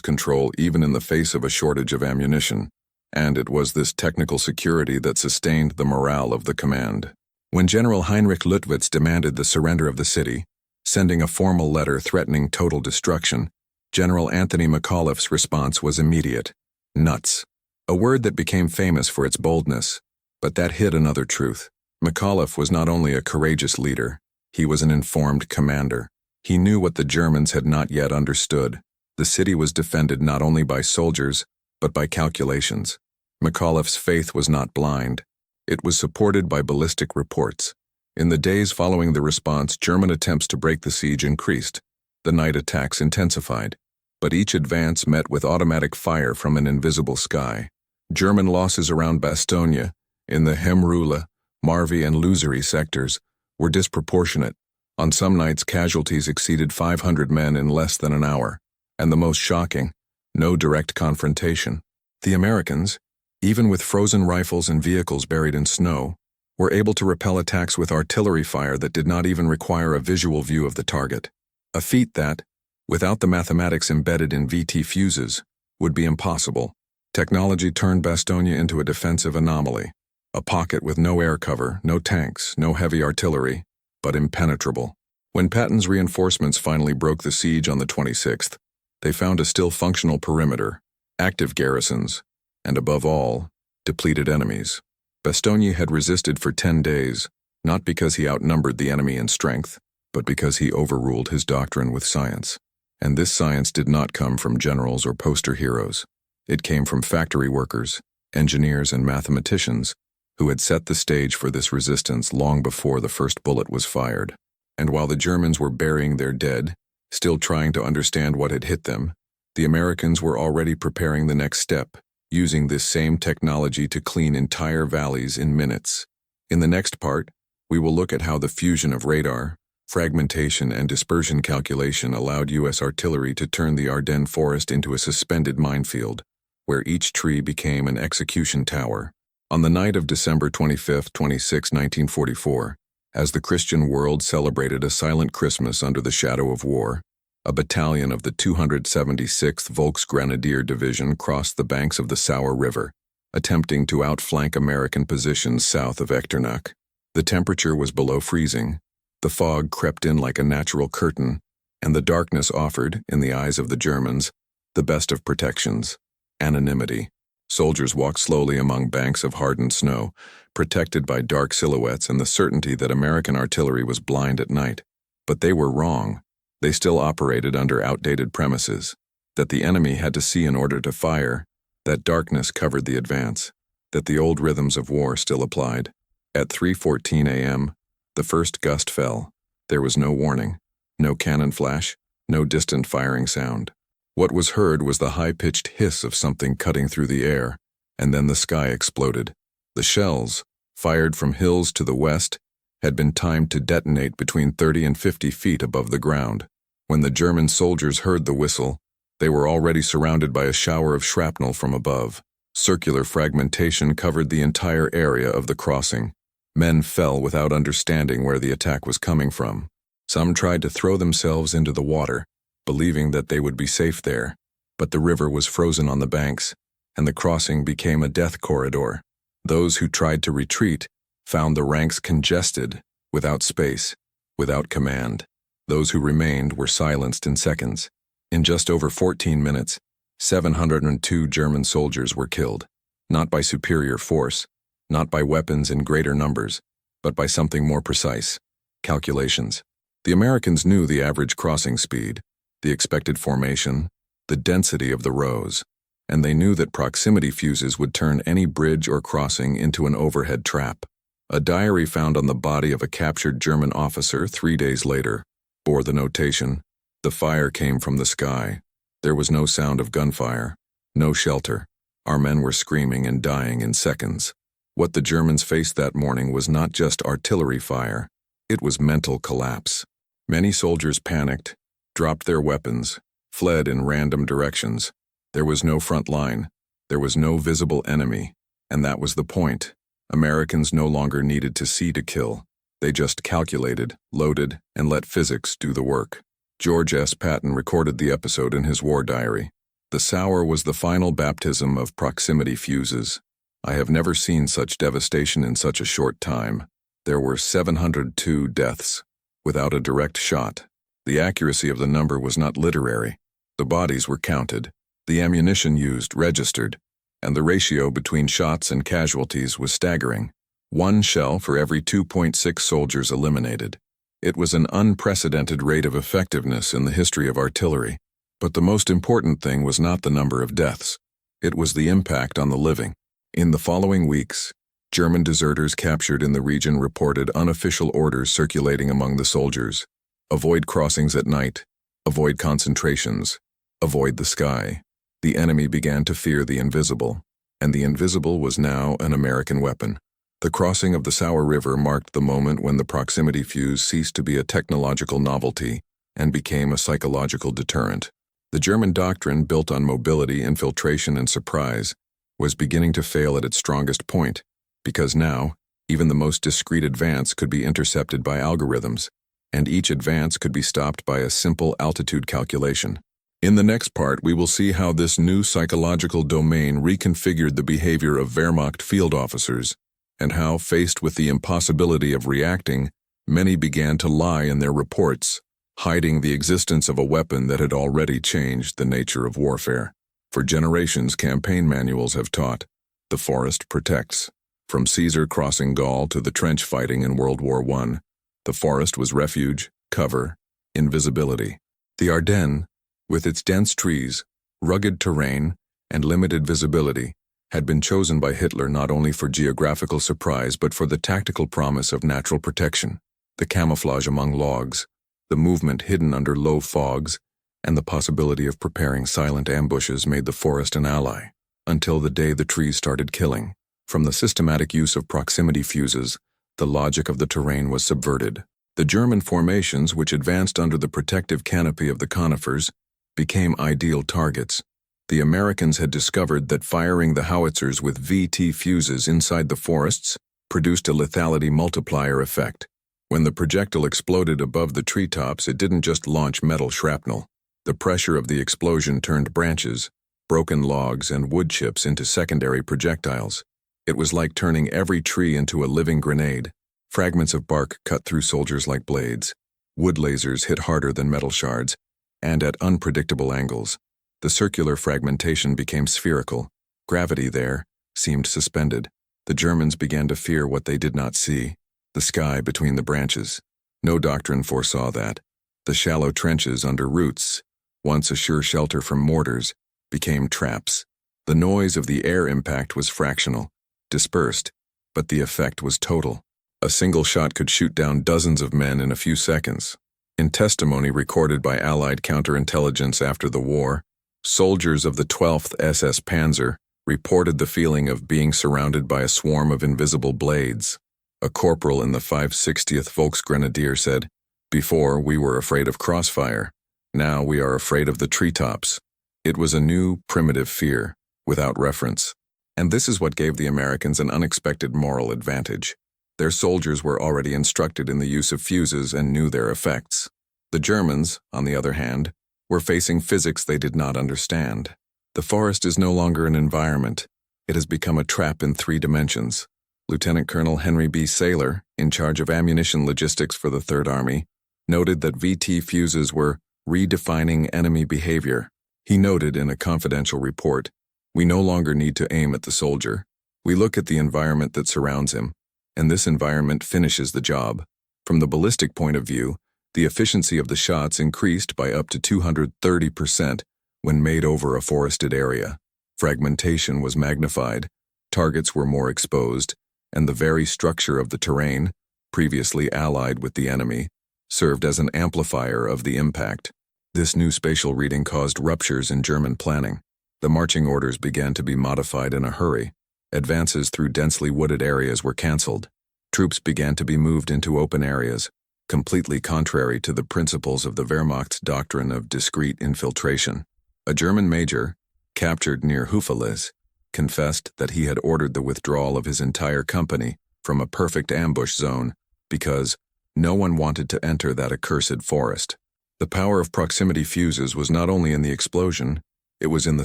control even in the face of a shortage of ammunition, and it was this technical security that sustained the morale of the command. When General Heinrich Luttwitz demanded the surrender of the city, sending a formal letter threatening total destruction, General Anthony McAuliffe's response was immediate: nuts. A word that became famous for its boldness, but that hid another truth. McAuliffe was not only a courageous leader, he was an informed commander. He knew what the Germans had not yet understood. The city was defended not only by soldiers, but by calculations. McAuliffe's faith was not blind. It was supported by ballistic reports. In the days following the response, German attempts to break the siege increased. The night attacks intensified, but each advance met with automatic fire from an invisible sky. German losses around Bastogne, in the Hemrule, Marvy and Luzery sectors, were disproportionate. On some nights, casualties exceeded 500 men in less than an hour. And the most shocking, no direct confrontation. The Americans, even with frozen rifles and vehicles buried in snow, were able to repel attacks with artillery fire that did not even require a visual view of the target. A feat that, without the mathematics embedded in VT fuses, would be impossible. Technology turned Bastogne into a defensive anomaly, a pocket with no air cover, no tanks, no heavy artillery, but impenetrable. When Patton's reinforcements finally broke the siege on the 26th, they found a still functional perimeter, active garrisons, and above all, depleted enemies. Bastogne had resisted for 10 days, not because he outnumbered the enemy in strength, but because he overruled his doctrine with science. And this science did not come from generals or poster heroes. It came from factory workers, engineers, and mathematicians who had set the stage for this resistance long before the first bullet was fired. And while the Germans were burying their dead, still trying to understand what had hit them, the Americans were already preparing the next step, using this same technology to clean entire valleys in minutes. In the next part, we will look at how the fusion of radar, fragmentation, and dispersion calculation allowed U.S. artillery to turn the Ardennes forest into a suspended minefield, where each tree became an execution tower. On the night of December 25, 1944, as the Christian world celebrated a silent Christmas under the shadow of war, a battalion of the 276th Volksgrenadier Division crossed the banks of the Sauer River, attempting to outflank American positions south of Echternach. The temperature was below freezing, the fog crept in like a natural curtain, and the darkness offered, in the eyes of the Germans, the best of protections: anonymity. Soldiers walked slowly among banks of hardened snow, protected by dark silhouettes and the certainty that American artillery was blind at night. But they were wrong. They still operated under outdated premises, that the enemy had to see in order to fire, that darkness covered the advance, that the old rhythms of war still applied. At 3:14 a.m., the first gust fell. There was no warning, no cannon flash, no distant firing sound. What was heard was the high-pitched hiss of something cutting through the air, and then the sky exploded. The shells, fired from hills to the west, had been timed to detonate between 30 and 50 feet above the ground. When the German soldiers heard the whistle, they were already surrounded by a shower of shrapnel from above. Circular fragmentation covered the entire area of the crossing. Men fell without understanding where the attack was coming from. Some tried to throw themselves into the water, believing that they would be safe there, but the river was frozen on the banks, and the crossing became a death corridor. Those who tried to retreat found the ranks congested, without space, without command. Those who remained were silenced in seconds. In just over 14 minutes, 702 German soldiers were killed, not by superior force, not by weapons in greater numbers, but by something more precise: calculations. The Americans knew the average crossing speed, the expected formation, the density of the rows, and they knew that proximity fuses would turn any bridge or crossing into an overhead trap. A diary found on the body of a captured German officer 3 days later bore the notation: "The fire came from the sky. There was no sound of gunfire, no shelter. Our men were screaming and dying in seconds." What the Germans faced that morning was not just artillery fire, it was mental collapse. Many soldiers panicked, dropped their weapons, fled in random directions. There was no front line, there was no visible enemy, and that was the point. Americans no longer needed to see to kill. They just calculated, loaded, and let physics do the work. George S. Patton recorded the episode in his war diary. The Sour was the final baptism of proximity fuses. I have never seen such devastation in such a short time. There were 702 deaths, without a direct shot. The accuracy of the number was not literary. The bodies were counted, the ammunition used registered, and the ratio between shots and casualties was staggering. 1 shell for every 2.6 soldiers eliminated. It was an unprecedented rate of effectiveness in the history of artillery. But the most important thing was not the number of deaths. It was the impact on the living. In the following weeks, German deserters captured in the region reported unofficial orders circulating among the soldiers. Avoid crossings at night. Avoid concentrations. Avoid the sky. The enemy began to fear the invisible, and the invisible was now an American weapon. The crossing of the Sour River marked the moment when the proximity fuse ceased to be a technological novelty and became a psychological deterrent. The German doctrine, built on mobility, infiltration, and surprise, was beginning to fail at its strongest point, because now, even the most discreet advance could be intercepted by algorithms, and each advance could be stopped by a simple altitude calculation. In the next part, we will see how this new psychological domain reconfigured the behavior of Wehrmacht field officers, and how, faced with the impossibility of reacting, many began to lie in their reports, hiding the existence of a weapon that had already changed the nature of warfare. For generations, campaign manuals have taught, the forest protects. From Caesar crossing Gaul to the trench fighting in World War I, the forest was refuge, cover, invisibility. The Ardennes, with its dense trees, rugged terrain, and limited visibility, had been chosen by Hitler not only for geographical surprise but for the tactical promise of natural protection. The camouflage among logs, the movement hidden under low fogs, and the possibility of preparing silent ambushes made the forest an ally, until the day the trees started killing. From the systematic use of proximity fuses, the logic of the terrain was subverted. The German formations, which advanced under the protective canopy of the conifers, became ideal targets. The Americans had discovered that firing the howitzers with VT fuses inside the forests produced a lethality multiplier effect. When the projectile exploded above the treetops, it didn't just launch metal shrapnel. The pressure of the explosion turned branches, broken logs, and wood chips into secondary projectiles. It was like turning every tree into a living grenade. Fragments of bark cut through soldiers like blades. Wood lasers hit harder than metal shards, and at unpredictable angles. The circular fragmentation became spherical. Gravity there seemed suspended. The Germans began to fear what they did not see, the sky between the branches. No doctrine foresaw that. The shallow trenches under roots, once a sure shelter from mortars, became traps. The noise of the air impact was fractional, dispersed, but the effect was total. A single shot could shoot down dozens of men in a few seconds. In testimony recorded by Allied counterintelligence after the war, soldiers of the 12th SS Panzer reported the feeling of being surrounded by a swarm of invisible blades. A corporal in the 560th Volksgrenadier said, "Before, we were afraid of crossfire. Now we are afraid of the treetops." It was a new, primitive fear, without reference. And this is what gave the Americans an unexpected moral advantage. Their soldiers were already instructed in the use of fuses and knew their effects. The Germans, on the other hand, were facing physics they did not understand. The forest is no longer an environment. It has become a trap in 3 dimensions. Lieutenant Colonel Henry B. Saylor, in charge of ammunition logistics for the Third Army, noted that VT fuses were redefining enemy behavior. He noted in a confidential report, "We no longer need to aim at the soldier. We look at the environment that surrounds him, and this environment finishes the job." From the ballistic point of view, the efficiency of the shots increased by up to 230% when made over a forested area. Fragmentation was magnified, targets were more exposed, and the very structure of the terrain, previously allied with the enemy, served as an amplifier of the impact. This new spatial reading caused ruptures in German planning. The marching orders began to be modified in a hurry. Advances through densely wooded areas were cancelled. Troops began to be moved into open areas, completely contrary to the principles of the Wehrmacht's doctrine of discreet infiltration. A German major, captured near Hufales, confessed that he had ordered the withdrawal of his entire company from a perfect ambush zone because no one wanted to enter that accursed forest. The power of proximity fuses was not only in the explosion, it was in the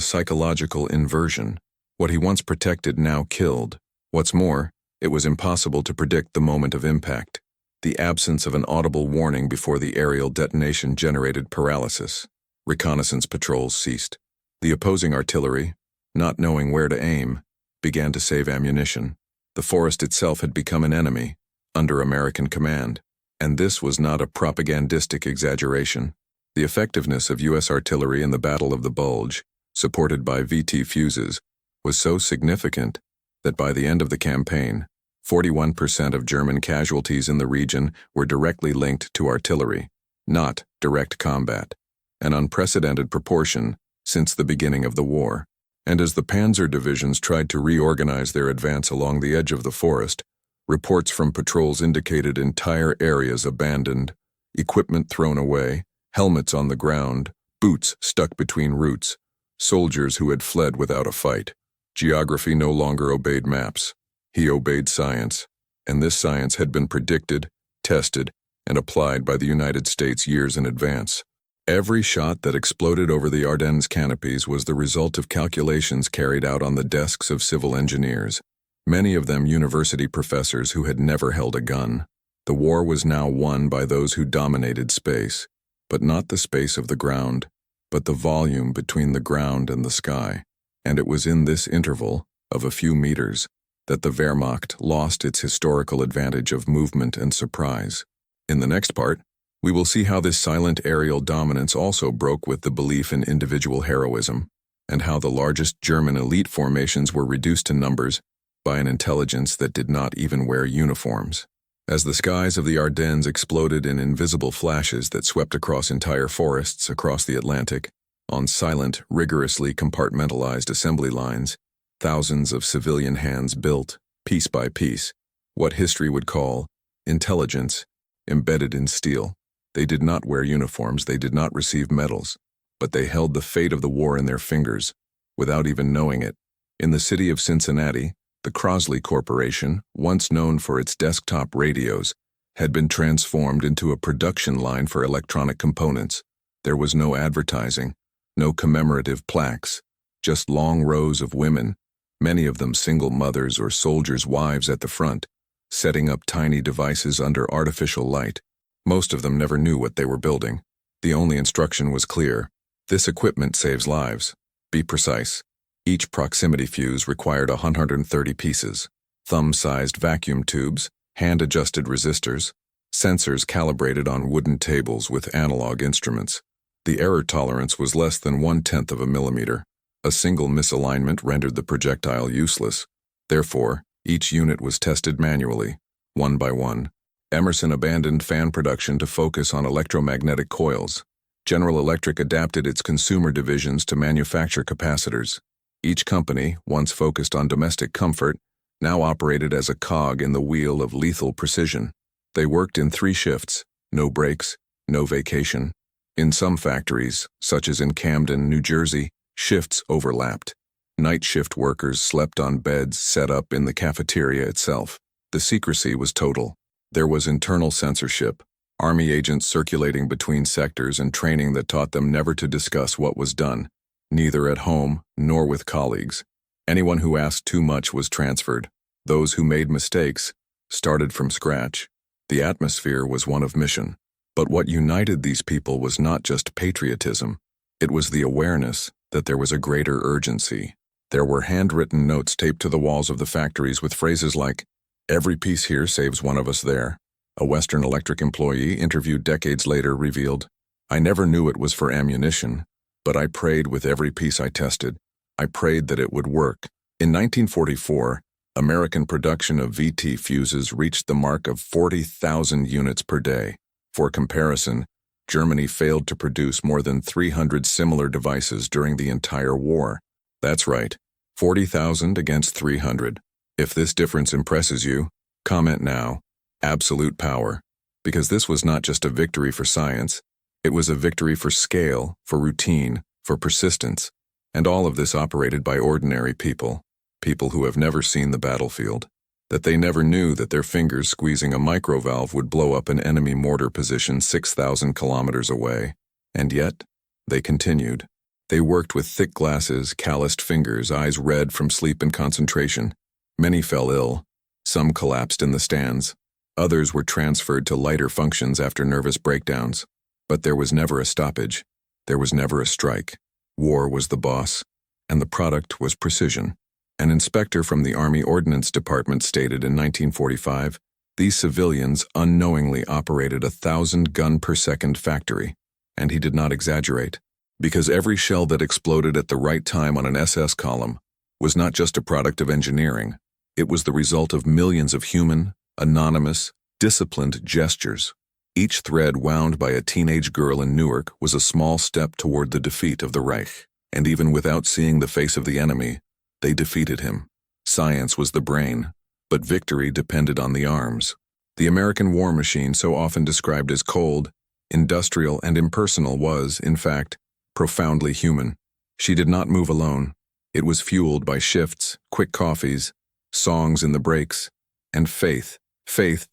psychological inversion. What he once protected now killed. What's more, it was impossible to predict the moment of impact. The absence of an audible warning before the aerial detonation generated paralysis. Reconnaissance patrols ceased. The opposing artillery, not knowing where to aim, began to save ammunition. The forest itself had become an enemy, under American command. And this was not a propagandistic exaggeration. The effectiveness of U.S. artillery in the Battle of the Bulge, supported by VT fuses, was so significant that by the end of the campaign, 41% of German casualties in the region were directly linked to artillery, not direct combat, an unprecedented proportion since the beginning of the war. And as the panzer divisions tried to reorganize their advance along the edge of the forest, reports from patrols indicated entire areas abandoned, equipment thrown away, helmets on the ground, boots stuck between roots, soldiers who had fled without a fight. Geography no longer obeyed maps. He obeyed science, and this science had been predicted, tested, and applied by the United States years in advance. Every shot that exploded over the Ardennes canopies was the result of calculations carried out on the desks of civil engineers, many of them university professors who had never held a gun. The war was now won by those who dominated space, but not the space of the ground, but the volume between the ground and the sky. And it was in this interval, of a few meters, that the Wehrmacht lost its historical advantage of movement and surprise. In the next part, we will see how this silent aerial dominance also broke with the belief in individual heroism, and how the largest German elite formations were reduced to numbers by an intelligence that did not even wear uniforms. As the skies of the Ardennes exploded in invisible flashes that swept across entire forests across the Atlantic, on silent, rigorously compartmentalized assembly lines, thousands of civilian hands built, piece by piece, what history would call intelligence embedded in steel. They did not wear uniforms, they did not receive medals, but they held the fate of the war in their fingers, without even knowing it. In the city of Cincinnati, the Crosley Corporation, once known for its desktop radios, had been transformed into a production line for electronic components. There was no advertising, no commemorative plaques, just long rows of women, many of them single mothers or soldiers' wives at the front, setting up tiny devices under artificial light. Most of them never knew what they were building. The only instruction was clear. This equipment saves lives. Be precise. Each proximity fuse required 130 pieces, thumb-sized vacuum tubes, hand-adjusted resistors, sensors calibrated on wooden tables with analog instruments. The error tolerance was less than 1/10 of a millimeter. A single misalignment rendered the projectile useless. Therefore, each unit was tested manually, one by one. Emerson abandoned fan production to focus on electromagnetic coils. General Electric adapted its consumer divisions to manufacture capacitors. Each company, once focused on domestic comfort, now operated as a cog in the wheel of lethal precision. They worked in 3 shifts, no breaks, no vacation. In some factories, such as in Camden, New Jersey, shifts overlapped. Night shift workers slept on beds set up in the cafeteria itself. The secrecy was total. There was internal censorship, Army agents circulating between sectors and training that taught them never to discuss what was done, neither at home nor with colleagues. Anyone who asked too much was transferred. Those who made mistakes started from scratch. The atmosphere was one of mission. But what united these people was not just patriotism. It was the awareness that there was a greater urgency. There were handwritten notes taped to the walls of the factories with phrases like, "Every piece here saves one of us there." A Western Electric employee interviewed decades later revealed, "I never knew it was for ammunition, but I prayed with every piece I tested. I prayed that it would work." In 1944, American production of VT fuses reached the mark of 40,000 units per day. For comparison, Germany failed to produce more than 300 similar devices during the entire war. That's right, 40,000 against 300. If this difference impresses you, comment now. Absolute power. Because this was not just a victory for science, it was a victory for scale, for routine, for persistence, and all of this operated by ordinary people. people who have never seen the battlefield, that they never knew that their fingers squeezing a microvalve would blow up an enemy mortar position 6,000 kilometers away. And yet, they continued. They worked with thick glasses, calloused fingers, eyes red from sleep and concentration. Many fell ill. Some collapsed in the stands. Others were transferred to lighter functions after nervous breakdowns. But there was never a stoppage. There was never a strike. War was the boss, and the product was precision. An inspector from the Army Ordnance Department stated in 1945, these civilians unknowingly operated a 1,000-gun-per-second factory, and he did not exaggerate, because every shell that exploded at the right time on an SS column was not just a product of engineering, it was the result of millions of human, anonymous, disciplined gestures. Each thread wound by a teenage girl in Newark was a small step toward the defeat of the Reich, and even without seeing the face of the enemy, they defeated him. Science was the brain, but victory depended on the arms. The American war machine, so often described as cold, industrial, and impersonal, was, in fact, profoundly human. She did not move alone. It was fueled by shifts, quick coffees, songs in the breaks, and faith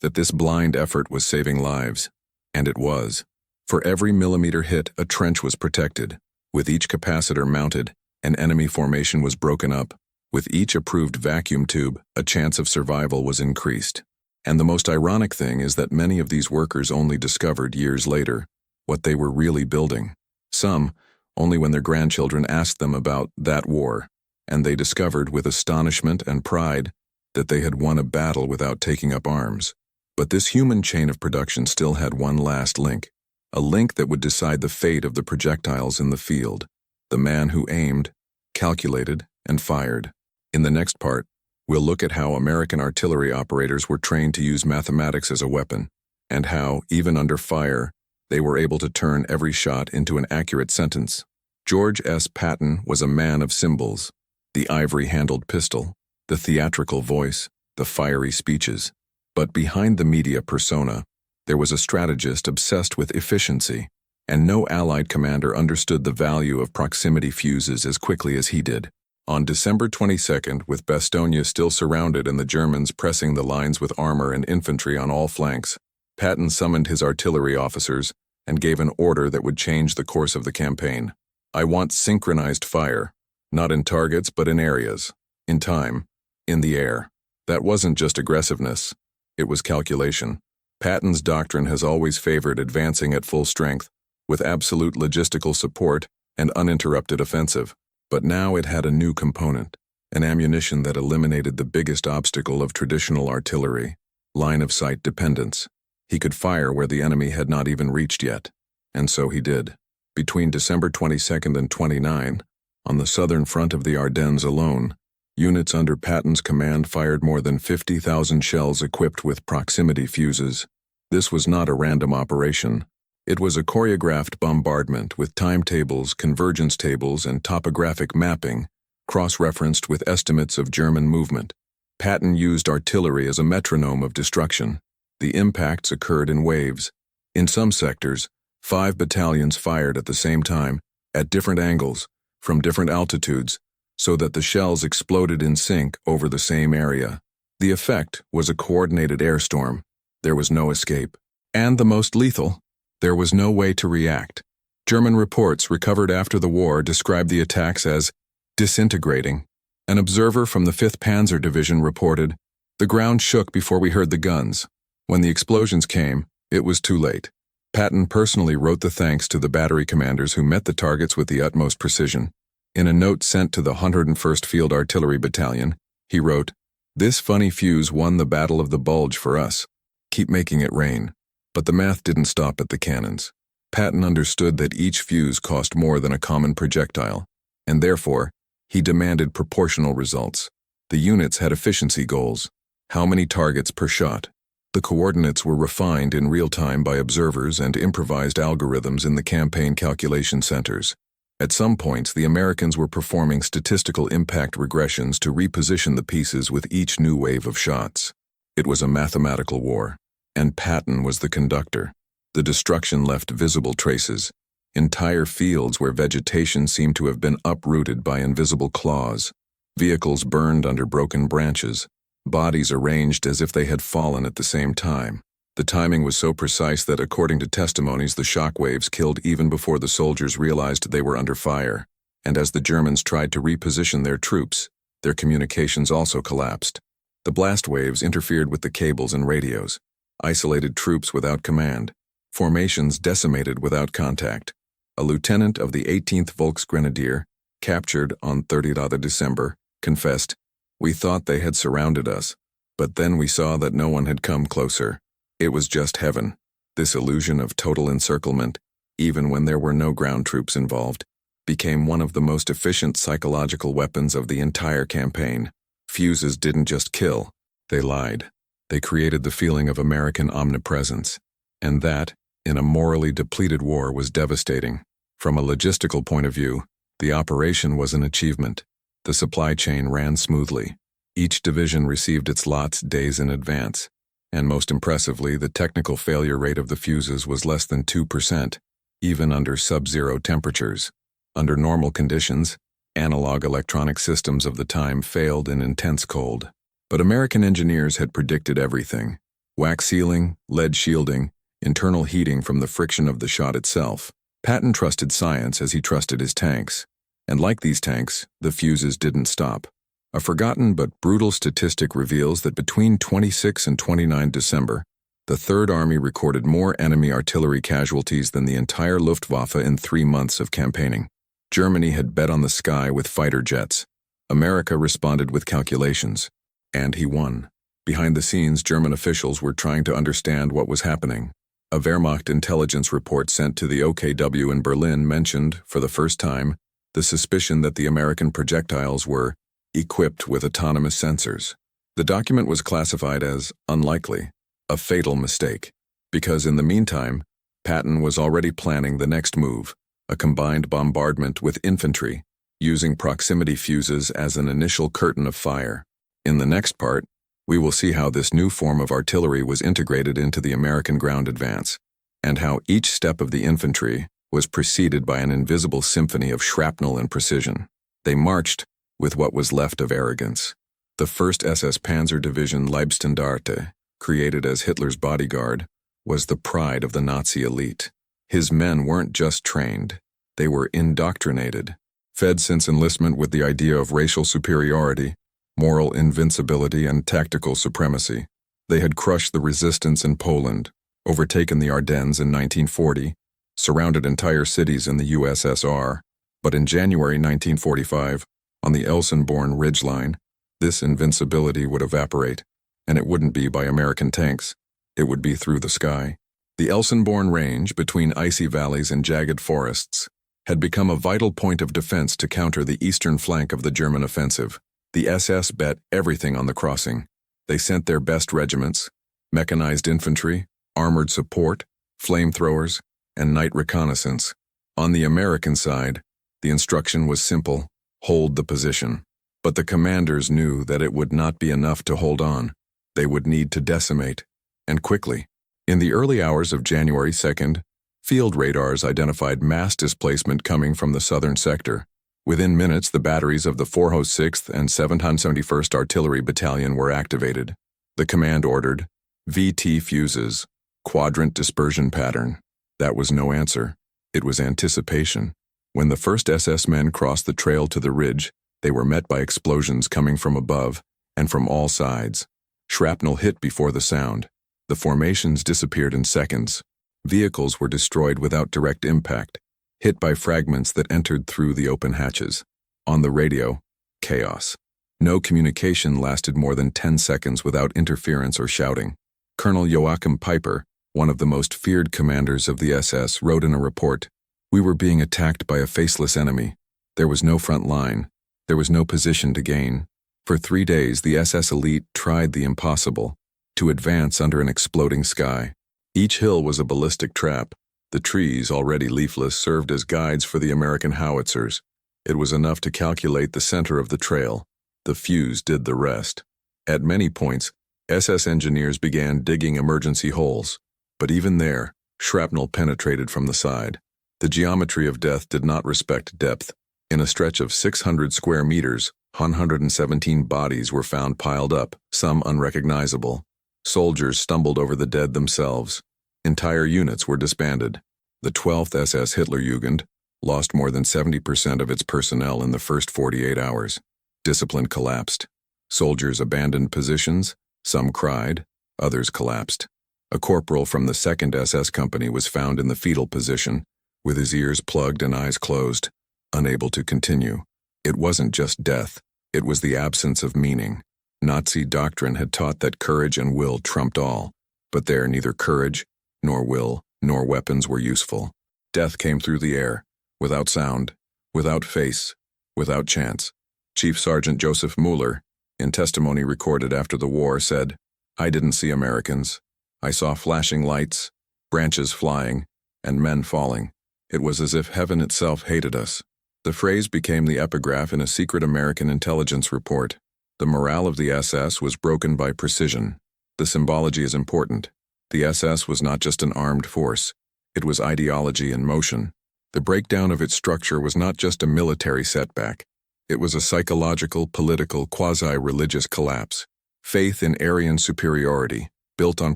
that this blind effort was saving lives. And it was. For every millimeter hit, a trench was protected. With each capacitor mounted, an enemy formation was broken up. With each approved vacuum tube, a chance of survival was increased. And the most ironic thing is that many of these workers only discovered years later what they were really building. Some, only when their grandchildren asked them about that war, and they discovered with astonishment and pride that they had won a battle without taking up arms. But this human chain of production still had one last link, a link that would decide the fate of the projectiles in the field, the man who aimed, calculated, and fired. In the next part, we'll look at how American artillery operators were trained to use mathematics as a weapon, and how, even under fire, they were able to turn every shot into an accurate sentence. George S. Patton was a man of symbols: the ivory-handled pistol, the theatrical voice, the fiery speeches. But behind the media persona, there was a strategist obsessed with efficiency, and no Allied commander understood the value of proximity fuses as quickly as he did. On December 22nd, with Bastogne still surrounded and the Germans pressing the lines with armor and infantry on all flanks, Patton summoned his artillery officers and gave an order that would change the course of the campaign. I want synchronized fire, not in targets but in areas, in time, in the air. That wasn't just aggressiveness, it was calculation. Patton's doctrine has always favored advancing at full strength, with absolute logistical support and uninterrupted offensive. But now it had a new component, an ammunition that eliminated the biggest obstacle of traditional artillery: line-of-sight dependence. He could fire where the enemy had not even reached yet, and so he did. Between December 22nd and 29, on the southern front of the Ardennes alone, units under Patton's command fired more than 50,000 shells equipped with proximity fuses. This was not a random operation. It was a choreographed bombardment with timetables, convergence tables, and topographic mapping, cross-referenced with estimates of German movement. Patton used artillery as a metronome of destruction. The impacts occurred in waves. In some sectors, 5 battalions fired at the same time, at different angles, from different altitudes, so that the shells exploded in sync over the same area. The effect was a coordinated airstorm. There was no escape. And the most lethal, there was no way to react. German reports recovered after the war described the attacks as disintegrating. An observer from the 5th Panzer Division reported, "The ground shook before we heard the guns. When the explosions came, it was too late." Patton personally wrote the thanks to the battery commanders who met the targets with the utmost precision. In a note sent to the 101st Field Artillery Battalion, he wrote, "This funny fuse won the Battle of the Bulge for us. Keep making it rain." But the math didn't stop at the cannons. Patton understood that each fuse cost more than a common projectile, and therefore, he demanded proportional results. The units had efficiency goals: how many targets per shot. The coordinates were refined in real time by observers and improvised algorithms in the campaign calculation centers. At some points, the Americans were performing statistical impact regressions to reposition the pieces with each new wave of shots. It was a mathematical war, and Patton was the conductor. The destruction left visible traces, entire fields where vegetation seemed to have been uprooted by invisible claws. Vehicles burned under broken branches, bodies arranged as if they had fallen at the same time. The timing was so precise that, according to testimonies, the shock waves killed even before the soldiers realized they were under fire. And as the Germans tried to reposition their troops, their communications also collapsed. The blast waves interfered with the cables and radios, isolated troops without command, formations decimated without contact. A lieutenant of the 18th Volksgrenadier, captured on 30th December, confessed, "We thought they had surrounded us, but then we saw that no one had come closer. It was just heaven." This illusion of total encirclement, even when there were no ground troops involved, became one of the most efficient psychological weapons of the entire campaign. Fuses didn't just kill, they lied. They created the feeling of American omnipresence, and that, in a morally depleted war, was devastating. From a logistical point of view, the operation was an achievement. The supply chain ran smoothly. Each division received its lots days in advance, and most impressively, the technical failure rate of the fuses was less than 2%, even under sub-zero temperatures. Under normal conditions, analog electronic systems of the time failed in intense cold. But American engineers had predicted everything: wax sealing, lead shielding, internal heating from the friction of the shot itself. Patton trusted science as he trusted his tanks. And like these tanks, the fuses didn't stop. A forgotten but brutal statistic reveals that between 26 and 29 December, the Third Army recorded more enemy artillery casualties than the entire Luftwaffe in 3 months of campaigning. Germany had bet on the sky with fighter jets. America responded with calculations. And he won. Behind the scenes, German officials were trying to understand what was happening. A Wehrmacht intelligence report sent to the OKW in Berlin mentioned, for the first time, the suspicion that the American projectiles were equipped with autonomous sensors. The document was classified as unlikely, a fatal mistake, because in the meantime, Patton was already planning the next move, a combined bombardment with infantry, using proximity fuses as an initial curtain of fire. In the next part, we will see how this new form of artillery was integrated into the American ground advance, and how each step of the infantry was preceded by an invisible symphony of shrapnel and precision. They marched with what was left of arrogance. The 1st SS Panzer Division Leibstandarte, created as Hitler's bodyguard, was the pride of the Nazi elite. His men weren't just trained, they were indoctrinated, fed since enlistment with the idea of racial superiority, moral invincibility, and tactical supremacy. They had crushed the resistance in Poland, overtaken the Ardennes in 1940, surrounded entire cities in the USSR, but in January 1945, on the Elsenborn ridgeline, this invincibility would evaporate, and it wouldn't be by American tanks, it would be through the sky. The Elsenborn Range, between icy valleys and jagged forests, had become a vital point of defense to counter the eastern flank of the German offensive. The SS bet everything on the crossing. They sent their best regiments, mechanized infantry, armored support, flamethrowers, and night reconnaissance. On the American side, the instruction was simple: hold the position. But the commanders knew that it would not be enough to hold on. They would need to decimate, and quickly. In the early hours of January 2nd, field radars identified mass displacement coming from the southern sector. Within minutes, the batteries of the 406th and 771st Artillery Battalion were activated. The command ordered, "VT fuses, quadrant dispersion pattern." That was no answer. It was anticipation. When the 1st SS men crossed the trail to the ridge, they were met by explosions coming from above and from all sides. Shrapnel hit before the sound. The formations disappeared in seconds. Vehicles were destroyed without direct impact, hit by fragments that entered through the open hatches. On the radio, chaos. No communication lasted more than 10 seconds without interference or shouting. Colonel Joachim Peiper, one of the most feared commanders of the SS, wrote in a report, "We were being attacked by a faceless enemy. There was no front line. There was no position to gain. For 3 days, the SS elite tried the impossible, to advance under an exploding sky. Each hill was a ballistic trap. The trees, already leafless, served as guides for the American howitzers. It was enough to calculate the center of the trail. The fuse did the rest. At many points, SS engineers began digging emergency holes. But even there, shrapnel penetrated from the side. The geometry of death did not respect depth. In a stretch of 600 square meters, 117 bodies were found piled up, some unrecognizable. Soldiers stumbled over the dead themselves. Entire units were disbanded. The 12th SS Hitlerjugend lost more than 70% of its personnel in the first 48 hours. Discipline collapsed. Soldiers abandoned positions, some cried, others collapsed. A corporal from the 2nd SS Company was found in the fetal position, with his ears plugged and eyes closed, unable to continue. It wasn't just death, it was the absence of meaning. Nazi doctrine had taught that courage and will trumped all, but there neither courage, nor will, nor weapons were useful. Death came through the air, without sound, without face, without chance. Chief Sergeant Joseph Mueller, in testimony recorded after the war, said, "I didn't see Americans. I saw flashing lights, branches flying, and men falling. It was as if heaven itself hated us." The phrase became the epigraph in a secret American intelligence report. The morale of the SS was broken by precision. The symbology is important. The SS was not just an armed force. It was ideology in motion. The breakdown of its structure was not just a military setback. It was a psychological, political, quasi-religious collapse. Faith in Aryan superiority, built on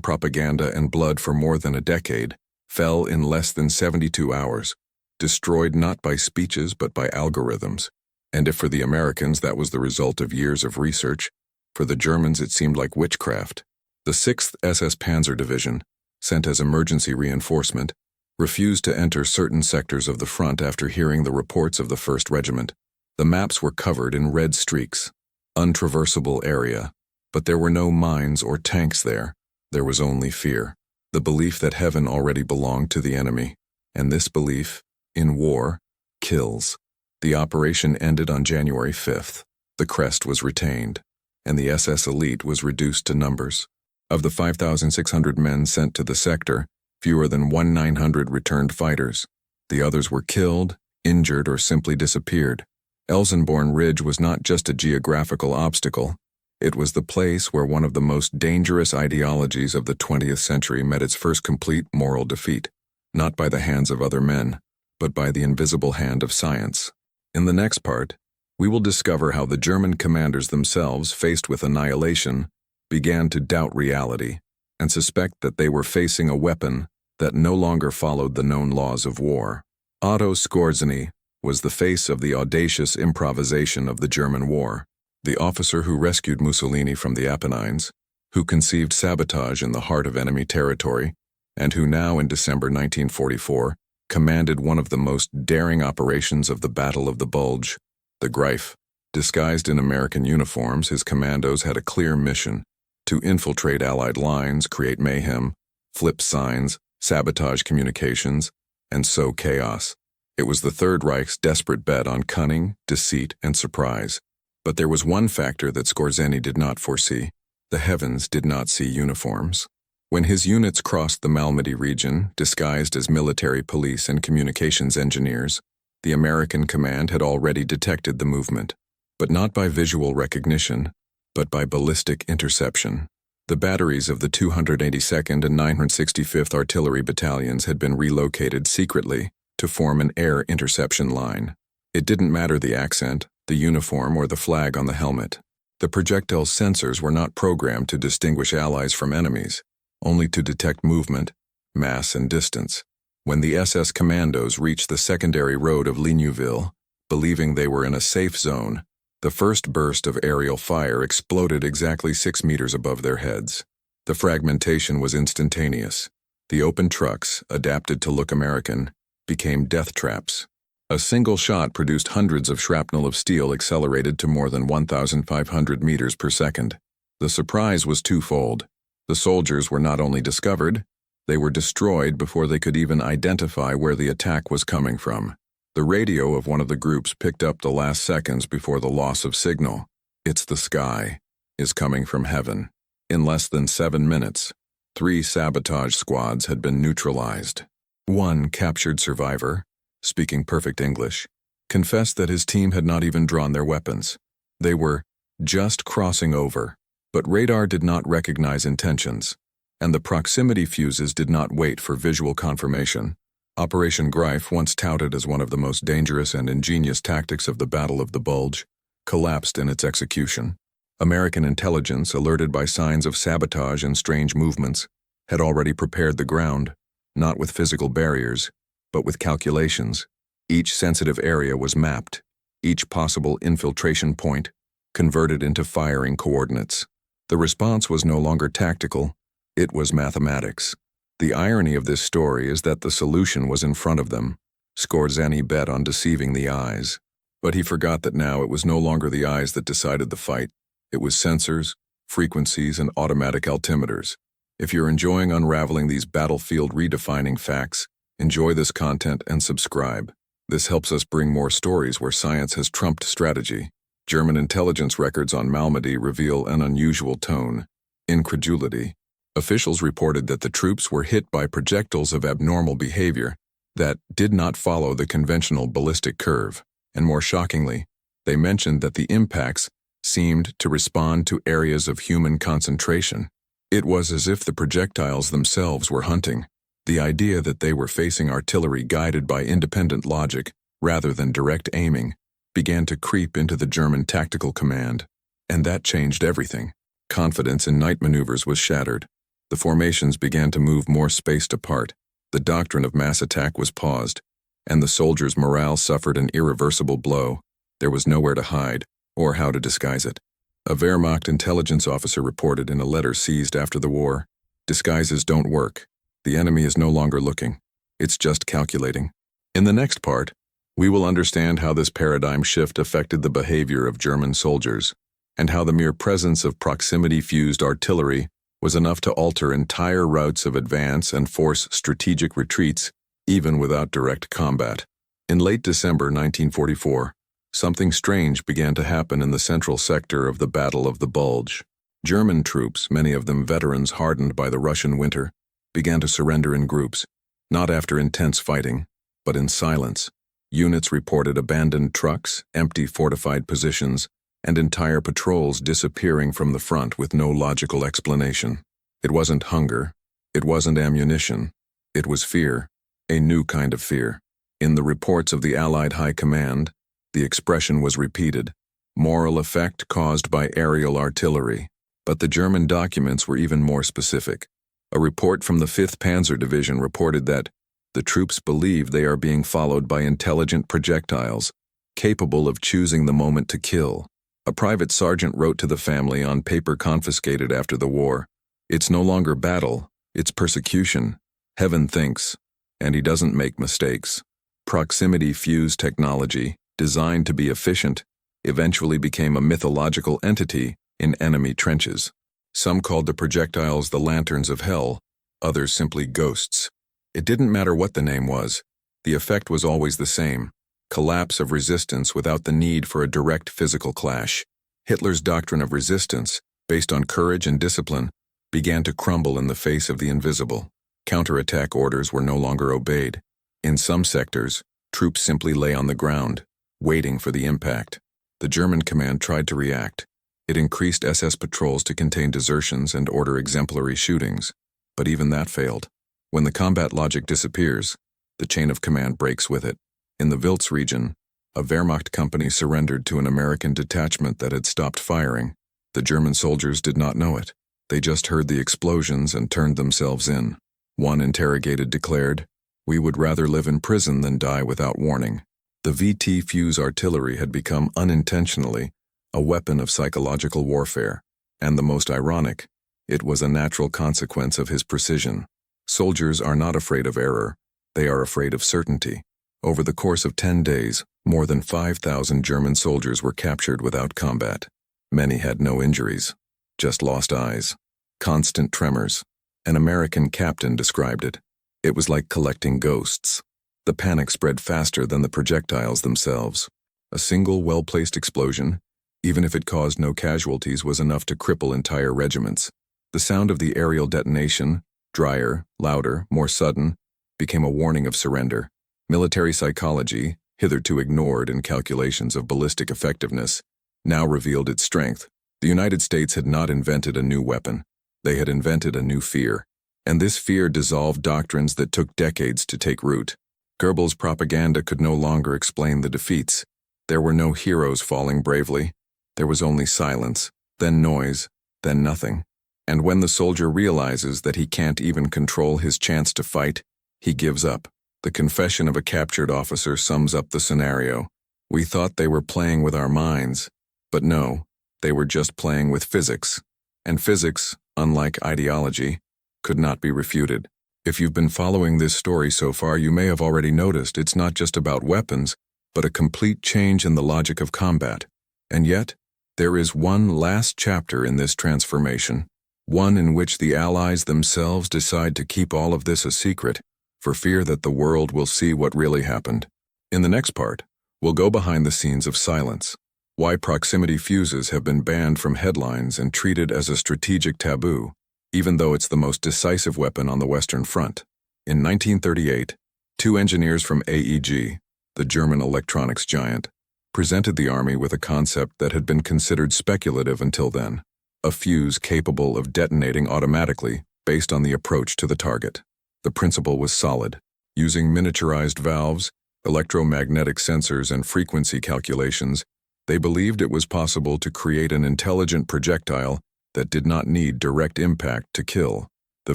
propaganda and blood for more than a decade, fell in less than 72 hours, destroyed not by speeches but by algorithms. And if for the Americans that was the result of years of research, for the Germans it seemed like witchcraft. The 6th SS Panzer Division, sent as emergency reinforcement, refused to enter certain sectors of the front after hearing the reports of the 1st Regiment. The maps were covered in red streaks, untraversable area, but there were no mines or tanks there. There was only fear, the belief that heaven already belonged to the enemy, and this belief, in war, kills. The operation ended on January 5th. The crest was retained, and the SS elite was reduced to numbers. Of the 5,600 men sent to the sector, fewer than 1,900 returned fighters. The others were killed, injured, or simply disappeared. Elsenborn Ridge was not just a geographical obstacle. It was the place where one of the most dangerous ideologies of the 20th century met its first complete moral defeat, not by the hands of other men, but by the invisible hand of science. In the next part, we will discover how the German commanders themselves, faced with annihilation, began to doubt reality and suspect that they were facing a weapon that no longer followed the known laws of war. Otto Skorzeny was the face of the audacious improvisation of the German war, the officer who rescued Mussolini from the Apennines, who conceived sabotage in the heart of enemy territory, and who now, in December 1944, commanded one of the most daring operations of the Battle of the Bulge, the Greif. Disguised in American uniforms, his commandos had a clear mission: to infiltrate Allied lines, create mayhem, flip signs, sabotage communications, and sow chaos. It was the Third Reich's desperate bet on cunning, deceit, and surprise. But there was one factor that Skorzeny did not foresee. The heavens did not see uniforms. When his units crossed the Malmedy region, disguised as military police and communications engineers, the American command had already detected the movement, but not by visual recognition, but by ballistic interception. The batteries of the 282nd and 965th Artillery Battalions had been relocated secretly to form an air interception line. It didn't matter the accent, the uniform, or the flag on the helmet. The projectile's sensors were not programmed to distinguish allies from enemies, only to detect movement, mass, and distance. When the SS commandos reached the secondary road of Ligneuville, believing they were in a safe zone, the first burst of aerial fire exploded exactly 6 meters above their heads. The fragmentation was instantaneous. The open trucks, adapted to look American, became death traps. A single shot produced hundreds of shrapnel of steel accelerated to more than 1,500 meters per second. The surprise was twofold. The soldiers were not only discovered, they were destroyed before they could even identify where the attack was coming from. The radio of one of the groups picked up the last seconds before the loss of signal. "It's the sky," is coming from heaven. In less than 7 minutes, 3 sabotage squads had been neutralized. One captured survivor, speaking perfect English, confessed that his team had not even drawn their weapons. They were just crossing over. But radar did not recognize intentions, and the proximity fuses did not wait for visual confirmation. Operation Greif, once touted as one of the most dangerous and ingenious tactics of the Battle of the Bulge, collapsed in its execution. American intelligence, alerted by signs of sabotage and strange movements, had already prepared the ground, not with physical barriers, but with calculations. Each sensitive area was mapped, each possible infiltration point converted into firing coordinates. The response was no longer tactical, it was mathematics. The irony of this story is that the solution was in front of them. Scorzani bet on deceiving the eyes. But he forgot that now it was no longer the eyes that decided the fight. It was sensors, frequencies, and automatic altimeters. If you're enjoying unraveling these battlefield redefining facts, enjoy this content and subscribe. This helps us bring more stories where science has trumped strategy. German intelligence records on Malmedy reveal an unusual tone: incredulity. Officials reported that the troops were hit by projectiles of abnormal behavior that did not follow the conventional ballistic curve, and more shockingly, they mentioned that the impacts seemed to respond to areas of human concentration. It was as if the projectiles themselves were hunting. The idea that they were facing artillery guided by independent logic, rather than direct aiming, began to creep into the German tactical command, and that changed everything. Confidence in night maneuvers was shattered. The formations began to move more spaced apart. The doctrine of mass attack was paused, and the soldiers' morale suffered an irreversible blow. There was nowhere to hide, or how to disguise it. A Wehrmacht intelligence officer reported in a letter seized after the war, "Disguises don't work. The enemy is no longer looking. It's just calculating." In the next part, we will understand how this paradigm shift affected the behavior of German soldiers, and how the mere presence of proximity-fused artillery was enough to alter entire routes of advance and force strategic retreats, even without direct combat. In late December 1944, something strange began to happen in the central sector of the Battle of the Bulge. German troops, many of them veterans hardened by the Russian winter, began to surrender in groups, not after intense fighting, but in silence. Units reported abandoned trucks, empty fortified positions, and entire patrols disappearing from the front with no logical explanation. It wasn't hunger, it wasn't ammunition, it was fear, a new kind of fear. In the reports of the Allied High Command, the expression was repeated: moral effect caused by aerial artillery. But the German documents were even more specific. A report from the 5th Panzer Division reported that the troops believe they are being followed by intelligent projectiles, capable of choosing the moment to kill. A private sergeant wrote to the family on paper confiscated after the war, "It's no longer battle, it's persecution. Heaven thinks, and he doesn't make mistakes." Proximity-fused technology, designed to be efficient, eventually became a mythological entity in enemy trenches. Some called the projectiles the lanterns of hell, others simply ghosts. It didn't matter what the name was. The effect was always the same: collapse of resistance without the need for a direct physical clash. Hitler's doctrine of resistance, based on courage and discipline, began to crumble in the face of the invisible. Counterattack orders were no longer obeyed. In some sectors, troops simply lay on the ground, waiting for the impact. The German command tried to react. It increased SS patrols to contain desertions and order exemplary shootings, but even that failed. When the combat logic disappears, the chain of command breaks with it. In the Wiltz region, a Wehrmacht company surrendered to an American detachment that had stopped firing. The German soldiers did not know it. They just heard the explosions and turned themselves in. One interrogated declared, "We would rather live in prison than die without warning." The VT fuse artillery had become unintentionally a weapon of psychological warfare, and the most ironic, it was a natural consequence of his precision. Soldiers are not afraid of error, they are afraid of certainty. Over the course of 10 days, more than 5,000 German soldiers were captured without combat. Many had no injuries, just lost eyes, constant tremors. An American captain described it. It was like collecting ghosts. The panic spread faster than the projectiles themselves. A single well-placed explosion, even if it caused no casualties, was enough to cripple entire regiments. The sound of the aerial detonation, drier, louder, more sudden, became a warning of surrender. Military psychology, hitherto ignored in calculations of ballistic effectiveness, now revealed its strength. The United States had not invented a new weapon. They had invented a new fear. And this fear dissolved doctrines that took decades to take root. Goebbels' propaganda could no longer explain the defeats. There were no heroes falling bravely. There was only silence, then noise, then nothing. And when the soldier realizes that he can't even control his chance to fight, he gives up. The confession of a captured officer sums up the scenario. We thought they were playing with our minds, but no, they were just playing with physics. And physics, unlike ideology, could not be refuted. If you've been following this story so far, you may have already noticed it's not just about weapons, but a complete change in the logic of combat. And yet, there is one last chapter in this transformation, one in which the Allies themselves decide to keep all of this a secret, for fear that the world will see what really happened. In the next part, we'll go behind the scenes of silence, why proximity fuses have been banned from headlines and treated as a strategic taboo, even though it's the most decisive weapon on the Western Front. In 1938, two engineers from AEG, the German electronics giant, presented the Army with a concept that had been considered speculative until then, a fuse capable of detonating automatically based on the approach to the target. The principle was solid. Using miniaturized valves, electromagnetic sensors, and frequency calculations, they believed it was possible to create an intelligent projectile that did not need direct impact to kill. The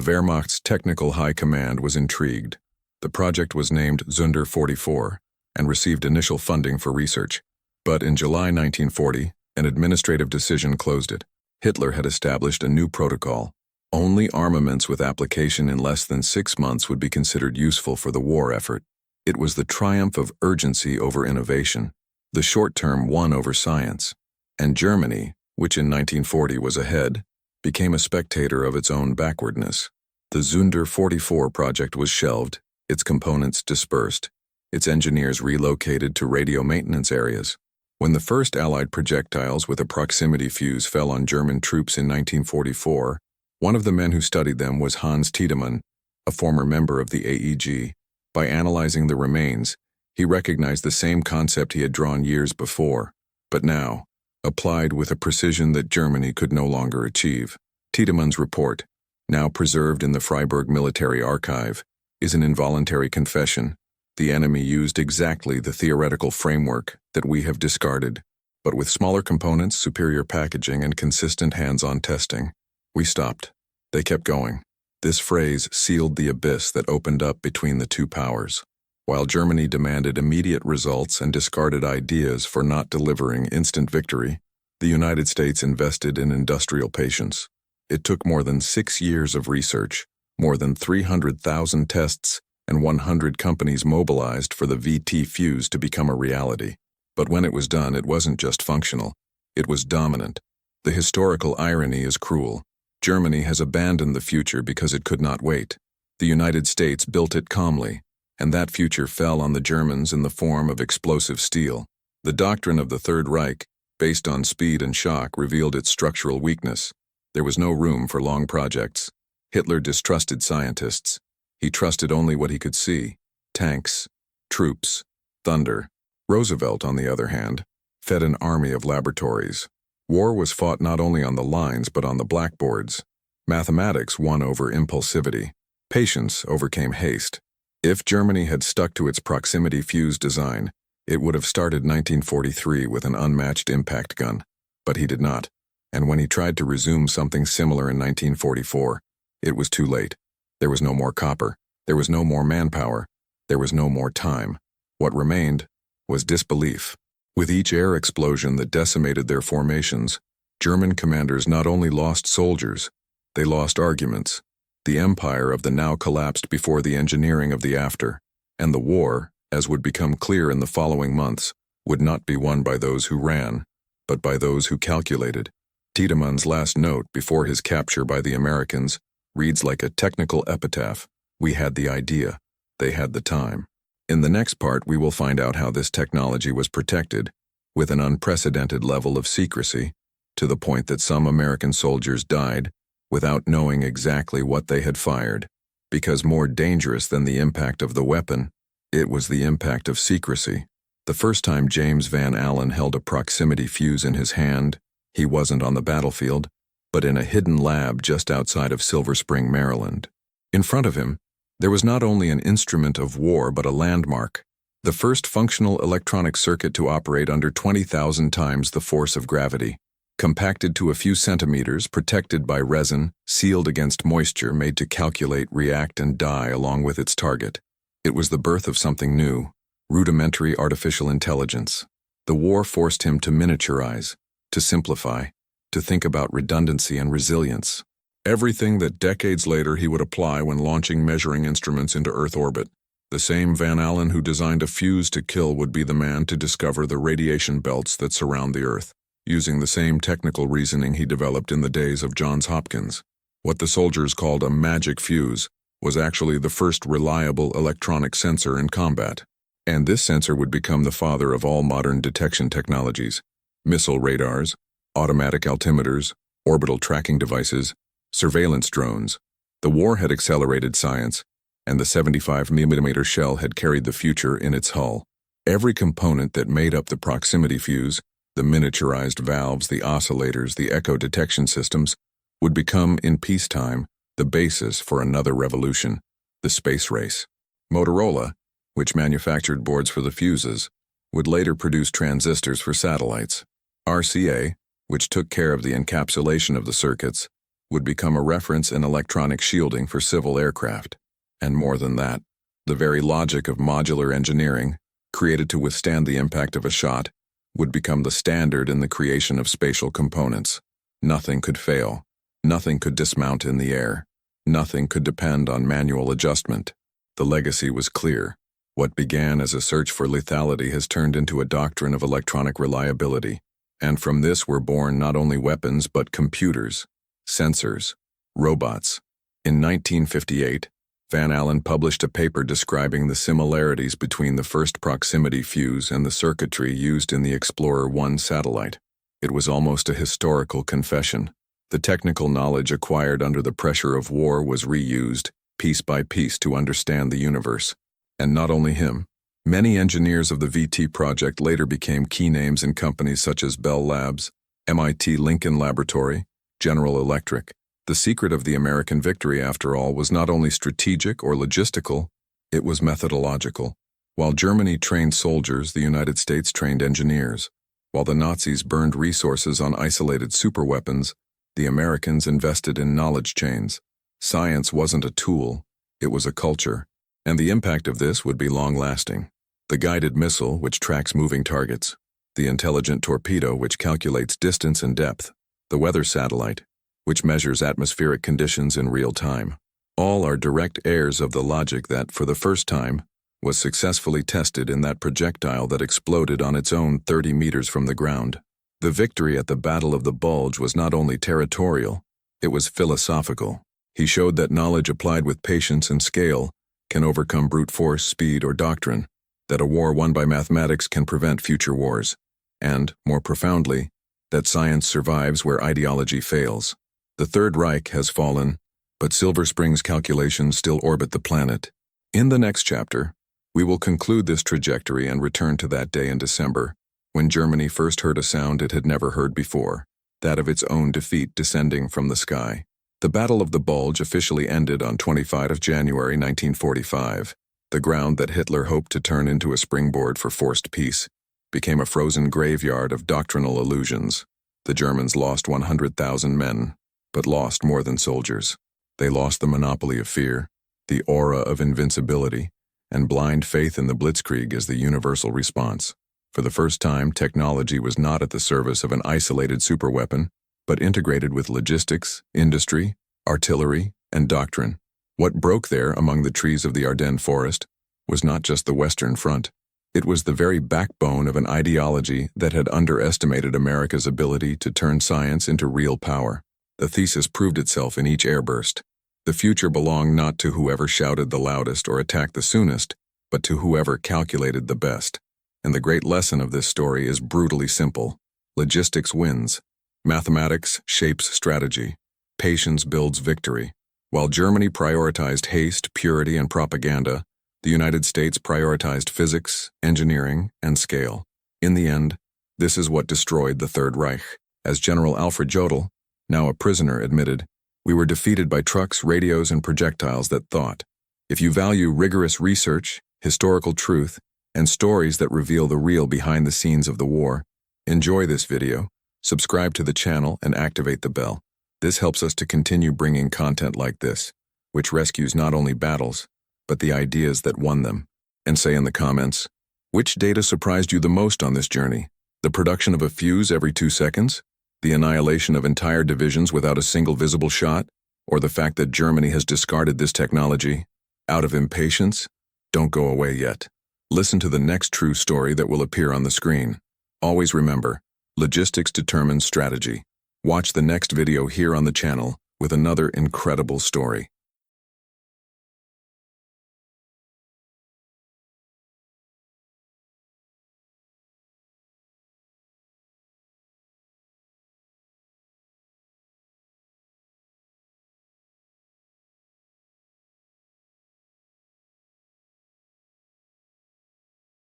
Wehrmacht's technical high command was intrigued. The project was named Zunder 44 and received initial funding for research. But in July 1940, an administrative decision closed it. Hitler had established a new protocol. Only armaments with application in less than 6 months would be considered useful for the war effort. It was the triumph of urgency over innovation. The short term won over science. And Germany, which in 1940 was ahead, became a spectator of its own backwardness. The Zunder 44 project was shelved, its components dispersed, its engineers relocated to radio maintenance areas. When the first Allied projectiles with a proximity fuse fell on German troops in 1944, one of the men who studied them was Hans Tiedemann, a former member of the AEG. By analyzing the remains, he recognized the same concept he had drawn years before, but now, applied with a precision that Germany could no longer achieve. Tiedemann's report, now preserved in the Freiburg Military Archive, is an involuntary confession. The enemy used exactly the theoretical framework that we have discarded, but with smaller components, superior packaging, and consistent hands-on testing. We stopped. They kept going. This phrase sealed the abyss that opened up between the two powers. While Germany demanded immediate results and discarded ideas for not delivering instant victory, the United States invested in industrial patience. It took more than 6 years of research, more than 300,000 tests, and 100 companies mobilized for the VT fuse to become a reality. But when it was done, it wasn't just functional. It was dominant. The historical irony is cruel. Germany has abandoned the future because it could not wait. The United States built it calmly, and that future fell on the Germans in the form of explosive steel. The doctrine of the Third Reich, based on speed and shock, revealed its structural weakness. There was no room for long projects. Hitler distrusted scientists. He trusted only what he could see: tanks, troops, thunder. Roosevelt, on the other hand, fed an army of laboratories. War was fought not only on the lines but on the blackboards. Mathematics won over impulsivity. Patience overcame haste. If Germany had stuck to its proximity fuse design, it would have started 1943 with an unmatched impact gun. But he did not, and when he tried to resume something similar in 1944, it was too late. There was no more copper. There was no more manpower. There was no more time. What remained was disbelief. With each air explosion that decimated their formations, German commanders not only lost soldiers, they lost arguments. The empire of the now collapsed before the engineering of the after, and the war, as would become clear in the following months, would not be won by those who ran, but by those who calculated. Tiedemann's last note before his capture by the Americans reads like a technical epitaph: "We had the idea, they had the time." In the next part, we will find out how this technology was protected, with an unprecedented level of secrecy, to the point that some American soldiers died without knowing exactly what they had fired, because more dangerous than the impact of the weapon, it was the impact of secrecy. The first time James Van Allen held a proximity fuse in his hand, he wasn't on the battlefield, but in a hidden lab just outside of Silver Spring, Maryland. In front of him, there was not only an instrument of war but a landmark, the first functional electronic circuit to operate under 20,000 times the force of gravity. Compacted to a few centimeters, protected by resin, sealed against moisture, made to calculate, react, and die along with its target. It was the birth of something new, rudimentary artificial intelligence. The war forced him to miniaturize, to simplify, to think about redundancy and resilience. Everything that decades later he would apply when launching measuring instruments into Earth orbit. The same Van Allen who designed a fuse to kill would be the man to discover the radiation belts that surround the Earth, using the same technical reasoning he developed in the days of Johns Hopkins. What the soldiers called a magic fuse was actually the first reliable electronic sensor in combat. And this sensor would become the father of all modern detection technologies: missile radars, automatic altimeters, orbital tracking devices, surveillance drones. The war had accelerated science, and the 75mm shell had carried the future in its hull. Every component that made up the proximity fuse, the miniaturized valves, the oscillators, the echo detection systems, would become, in peacetime, the basis for another revolution, the space race. Motorola, which manufactured boards for the fuses, would later produce transistors for satellites. RCA, which took care of the encapsulation of the circuits, would become a reference in electronic shielding for civil aircraft. And more than that, the very logic of modular engineering, created to withstand the impact of a shot, would become the standard in the creation of spatial components. Nothing could fail. Nothing could dismount in the air. Nothing could depend on manual adjustment. The legacy was clear. What began as a search for lethality has turned into a doctrine of electronic reliability. And from this were born not only weapons but computers, sensors, robots. In 1958, Van Allen published a paper describing the similarities between the first proximity fuse and the circuitry used in the Explorer 1 satellite. It was almost a historical confession. The technical knowledge acquired under the pressure of war was reused, piece by piece, to understand the universe. And not only him. Many engineers of the VT project later became key names in companies such as Bell Labs, MIT Lincoln Laboratory, General Electric. The secret of the American victory, after all, was not only strategic or logistical, it was methodological. While Germany trained soldiers, the United States trained engineers. While the Nazis burned resources on isolated superweapons, the Americans invested in knowledge chains. Science wasn't a tool, it was a culture. And the impact of this would be long-lasting. The guided missile, which tracks moving targets. The intelligent torpedo, which calculates distance and depth. The weather satellite, which measures atmospheric conditions in real time. All are direct heirs of the logic that, for the first time, was successfully tested in that projectile that exploded on its own 30 meters from the ground. The victory at the Battle of the Bulge was not only territorial, it was philosophical. He showed that knowledge applied with patience and scale can overcome brute force, speed, or doctrine, that a war won by mathematics can prevent future wars, and, more profoundly, that science survives where ideology fails. The Third Reich has fallen, but Silver Spring's calculations still orbit the planet. In the next chapter, we will conclude this trajectory and return to that day in December, when Germany first heard a sound it had never heard before, that of its own defeat descending from the sky. The Battle of the Bulge officially ended on 25 January 1945. The ground that Hitler hoped to turn into a springboard for forced peace became a frozen graveyard of doctrinal illusions. The Germans lost 100,000 men, but lost more than soldiers. They lost the monopoly of fear, the aura of invincibility, and blind faith in the Blitzkrieg as the universal response. For the first time, technology was not at the service of an isolated superweapon, but integrated with logistics, industry, artillery, and doctrine. What broke there among the trees of the Ardennes forest was not just the Western Front. It was the very backbone of an ideology that had underestimated America's ability to turn science into real power. The thesis proved itself in each airburst. The future belonged not to whoever shouted the loudest or attacked the soonest, but to whoever calculated the best. And the great lesson of this story is brutally simple. Logistics wins. Mathematics shapes strategy. Patience builds victory. While Germany prioritized haste, purity, and propaganda, the United States prioritized physics, engineering, and scale. In the end, this is what destroyed the Third Reich. As General Alfred Jodl, now a prisoner, admitted, "We were defeated by trucks, radios, and projectiles that thought." If you value rigorous research, historical truth, and stories that reveal the real behind the scenes of the war. Enjoy this video, subscribe to the channel, and activate the bell. This helps us to continue bringing content like this, which rescues not only battles, but the ideas that won them. And say in the comments, which data surprised you the most on this journey? The production of a fuse every 2 seconds? The annihilation of entire divisions without a single visible shot? Or the fact that Germany has discarded this technology? Out of impatience? Don't go away yet. Listen to the next true story that will appear on the screen. Always remember, logistics determines strategy. Watch the next video here on the channel with another incredible story.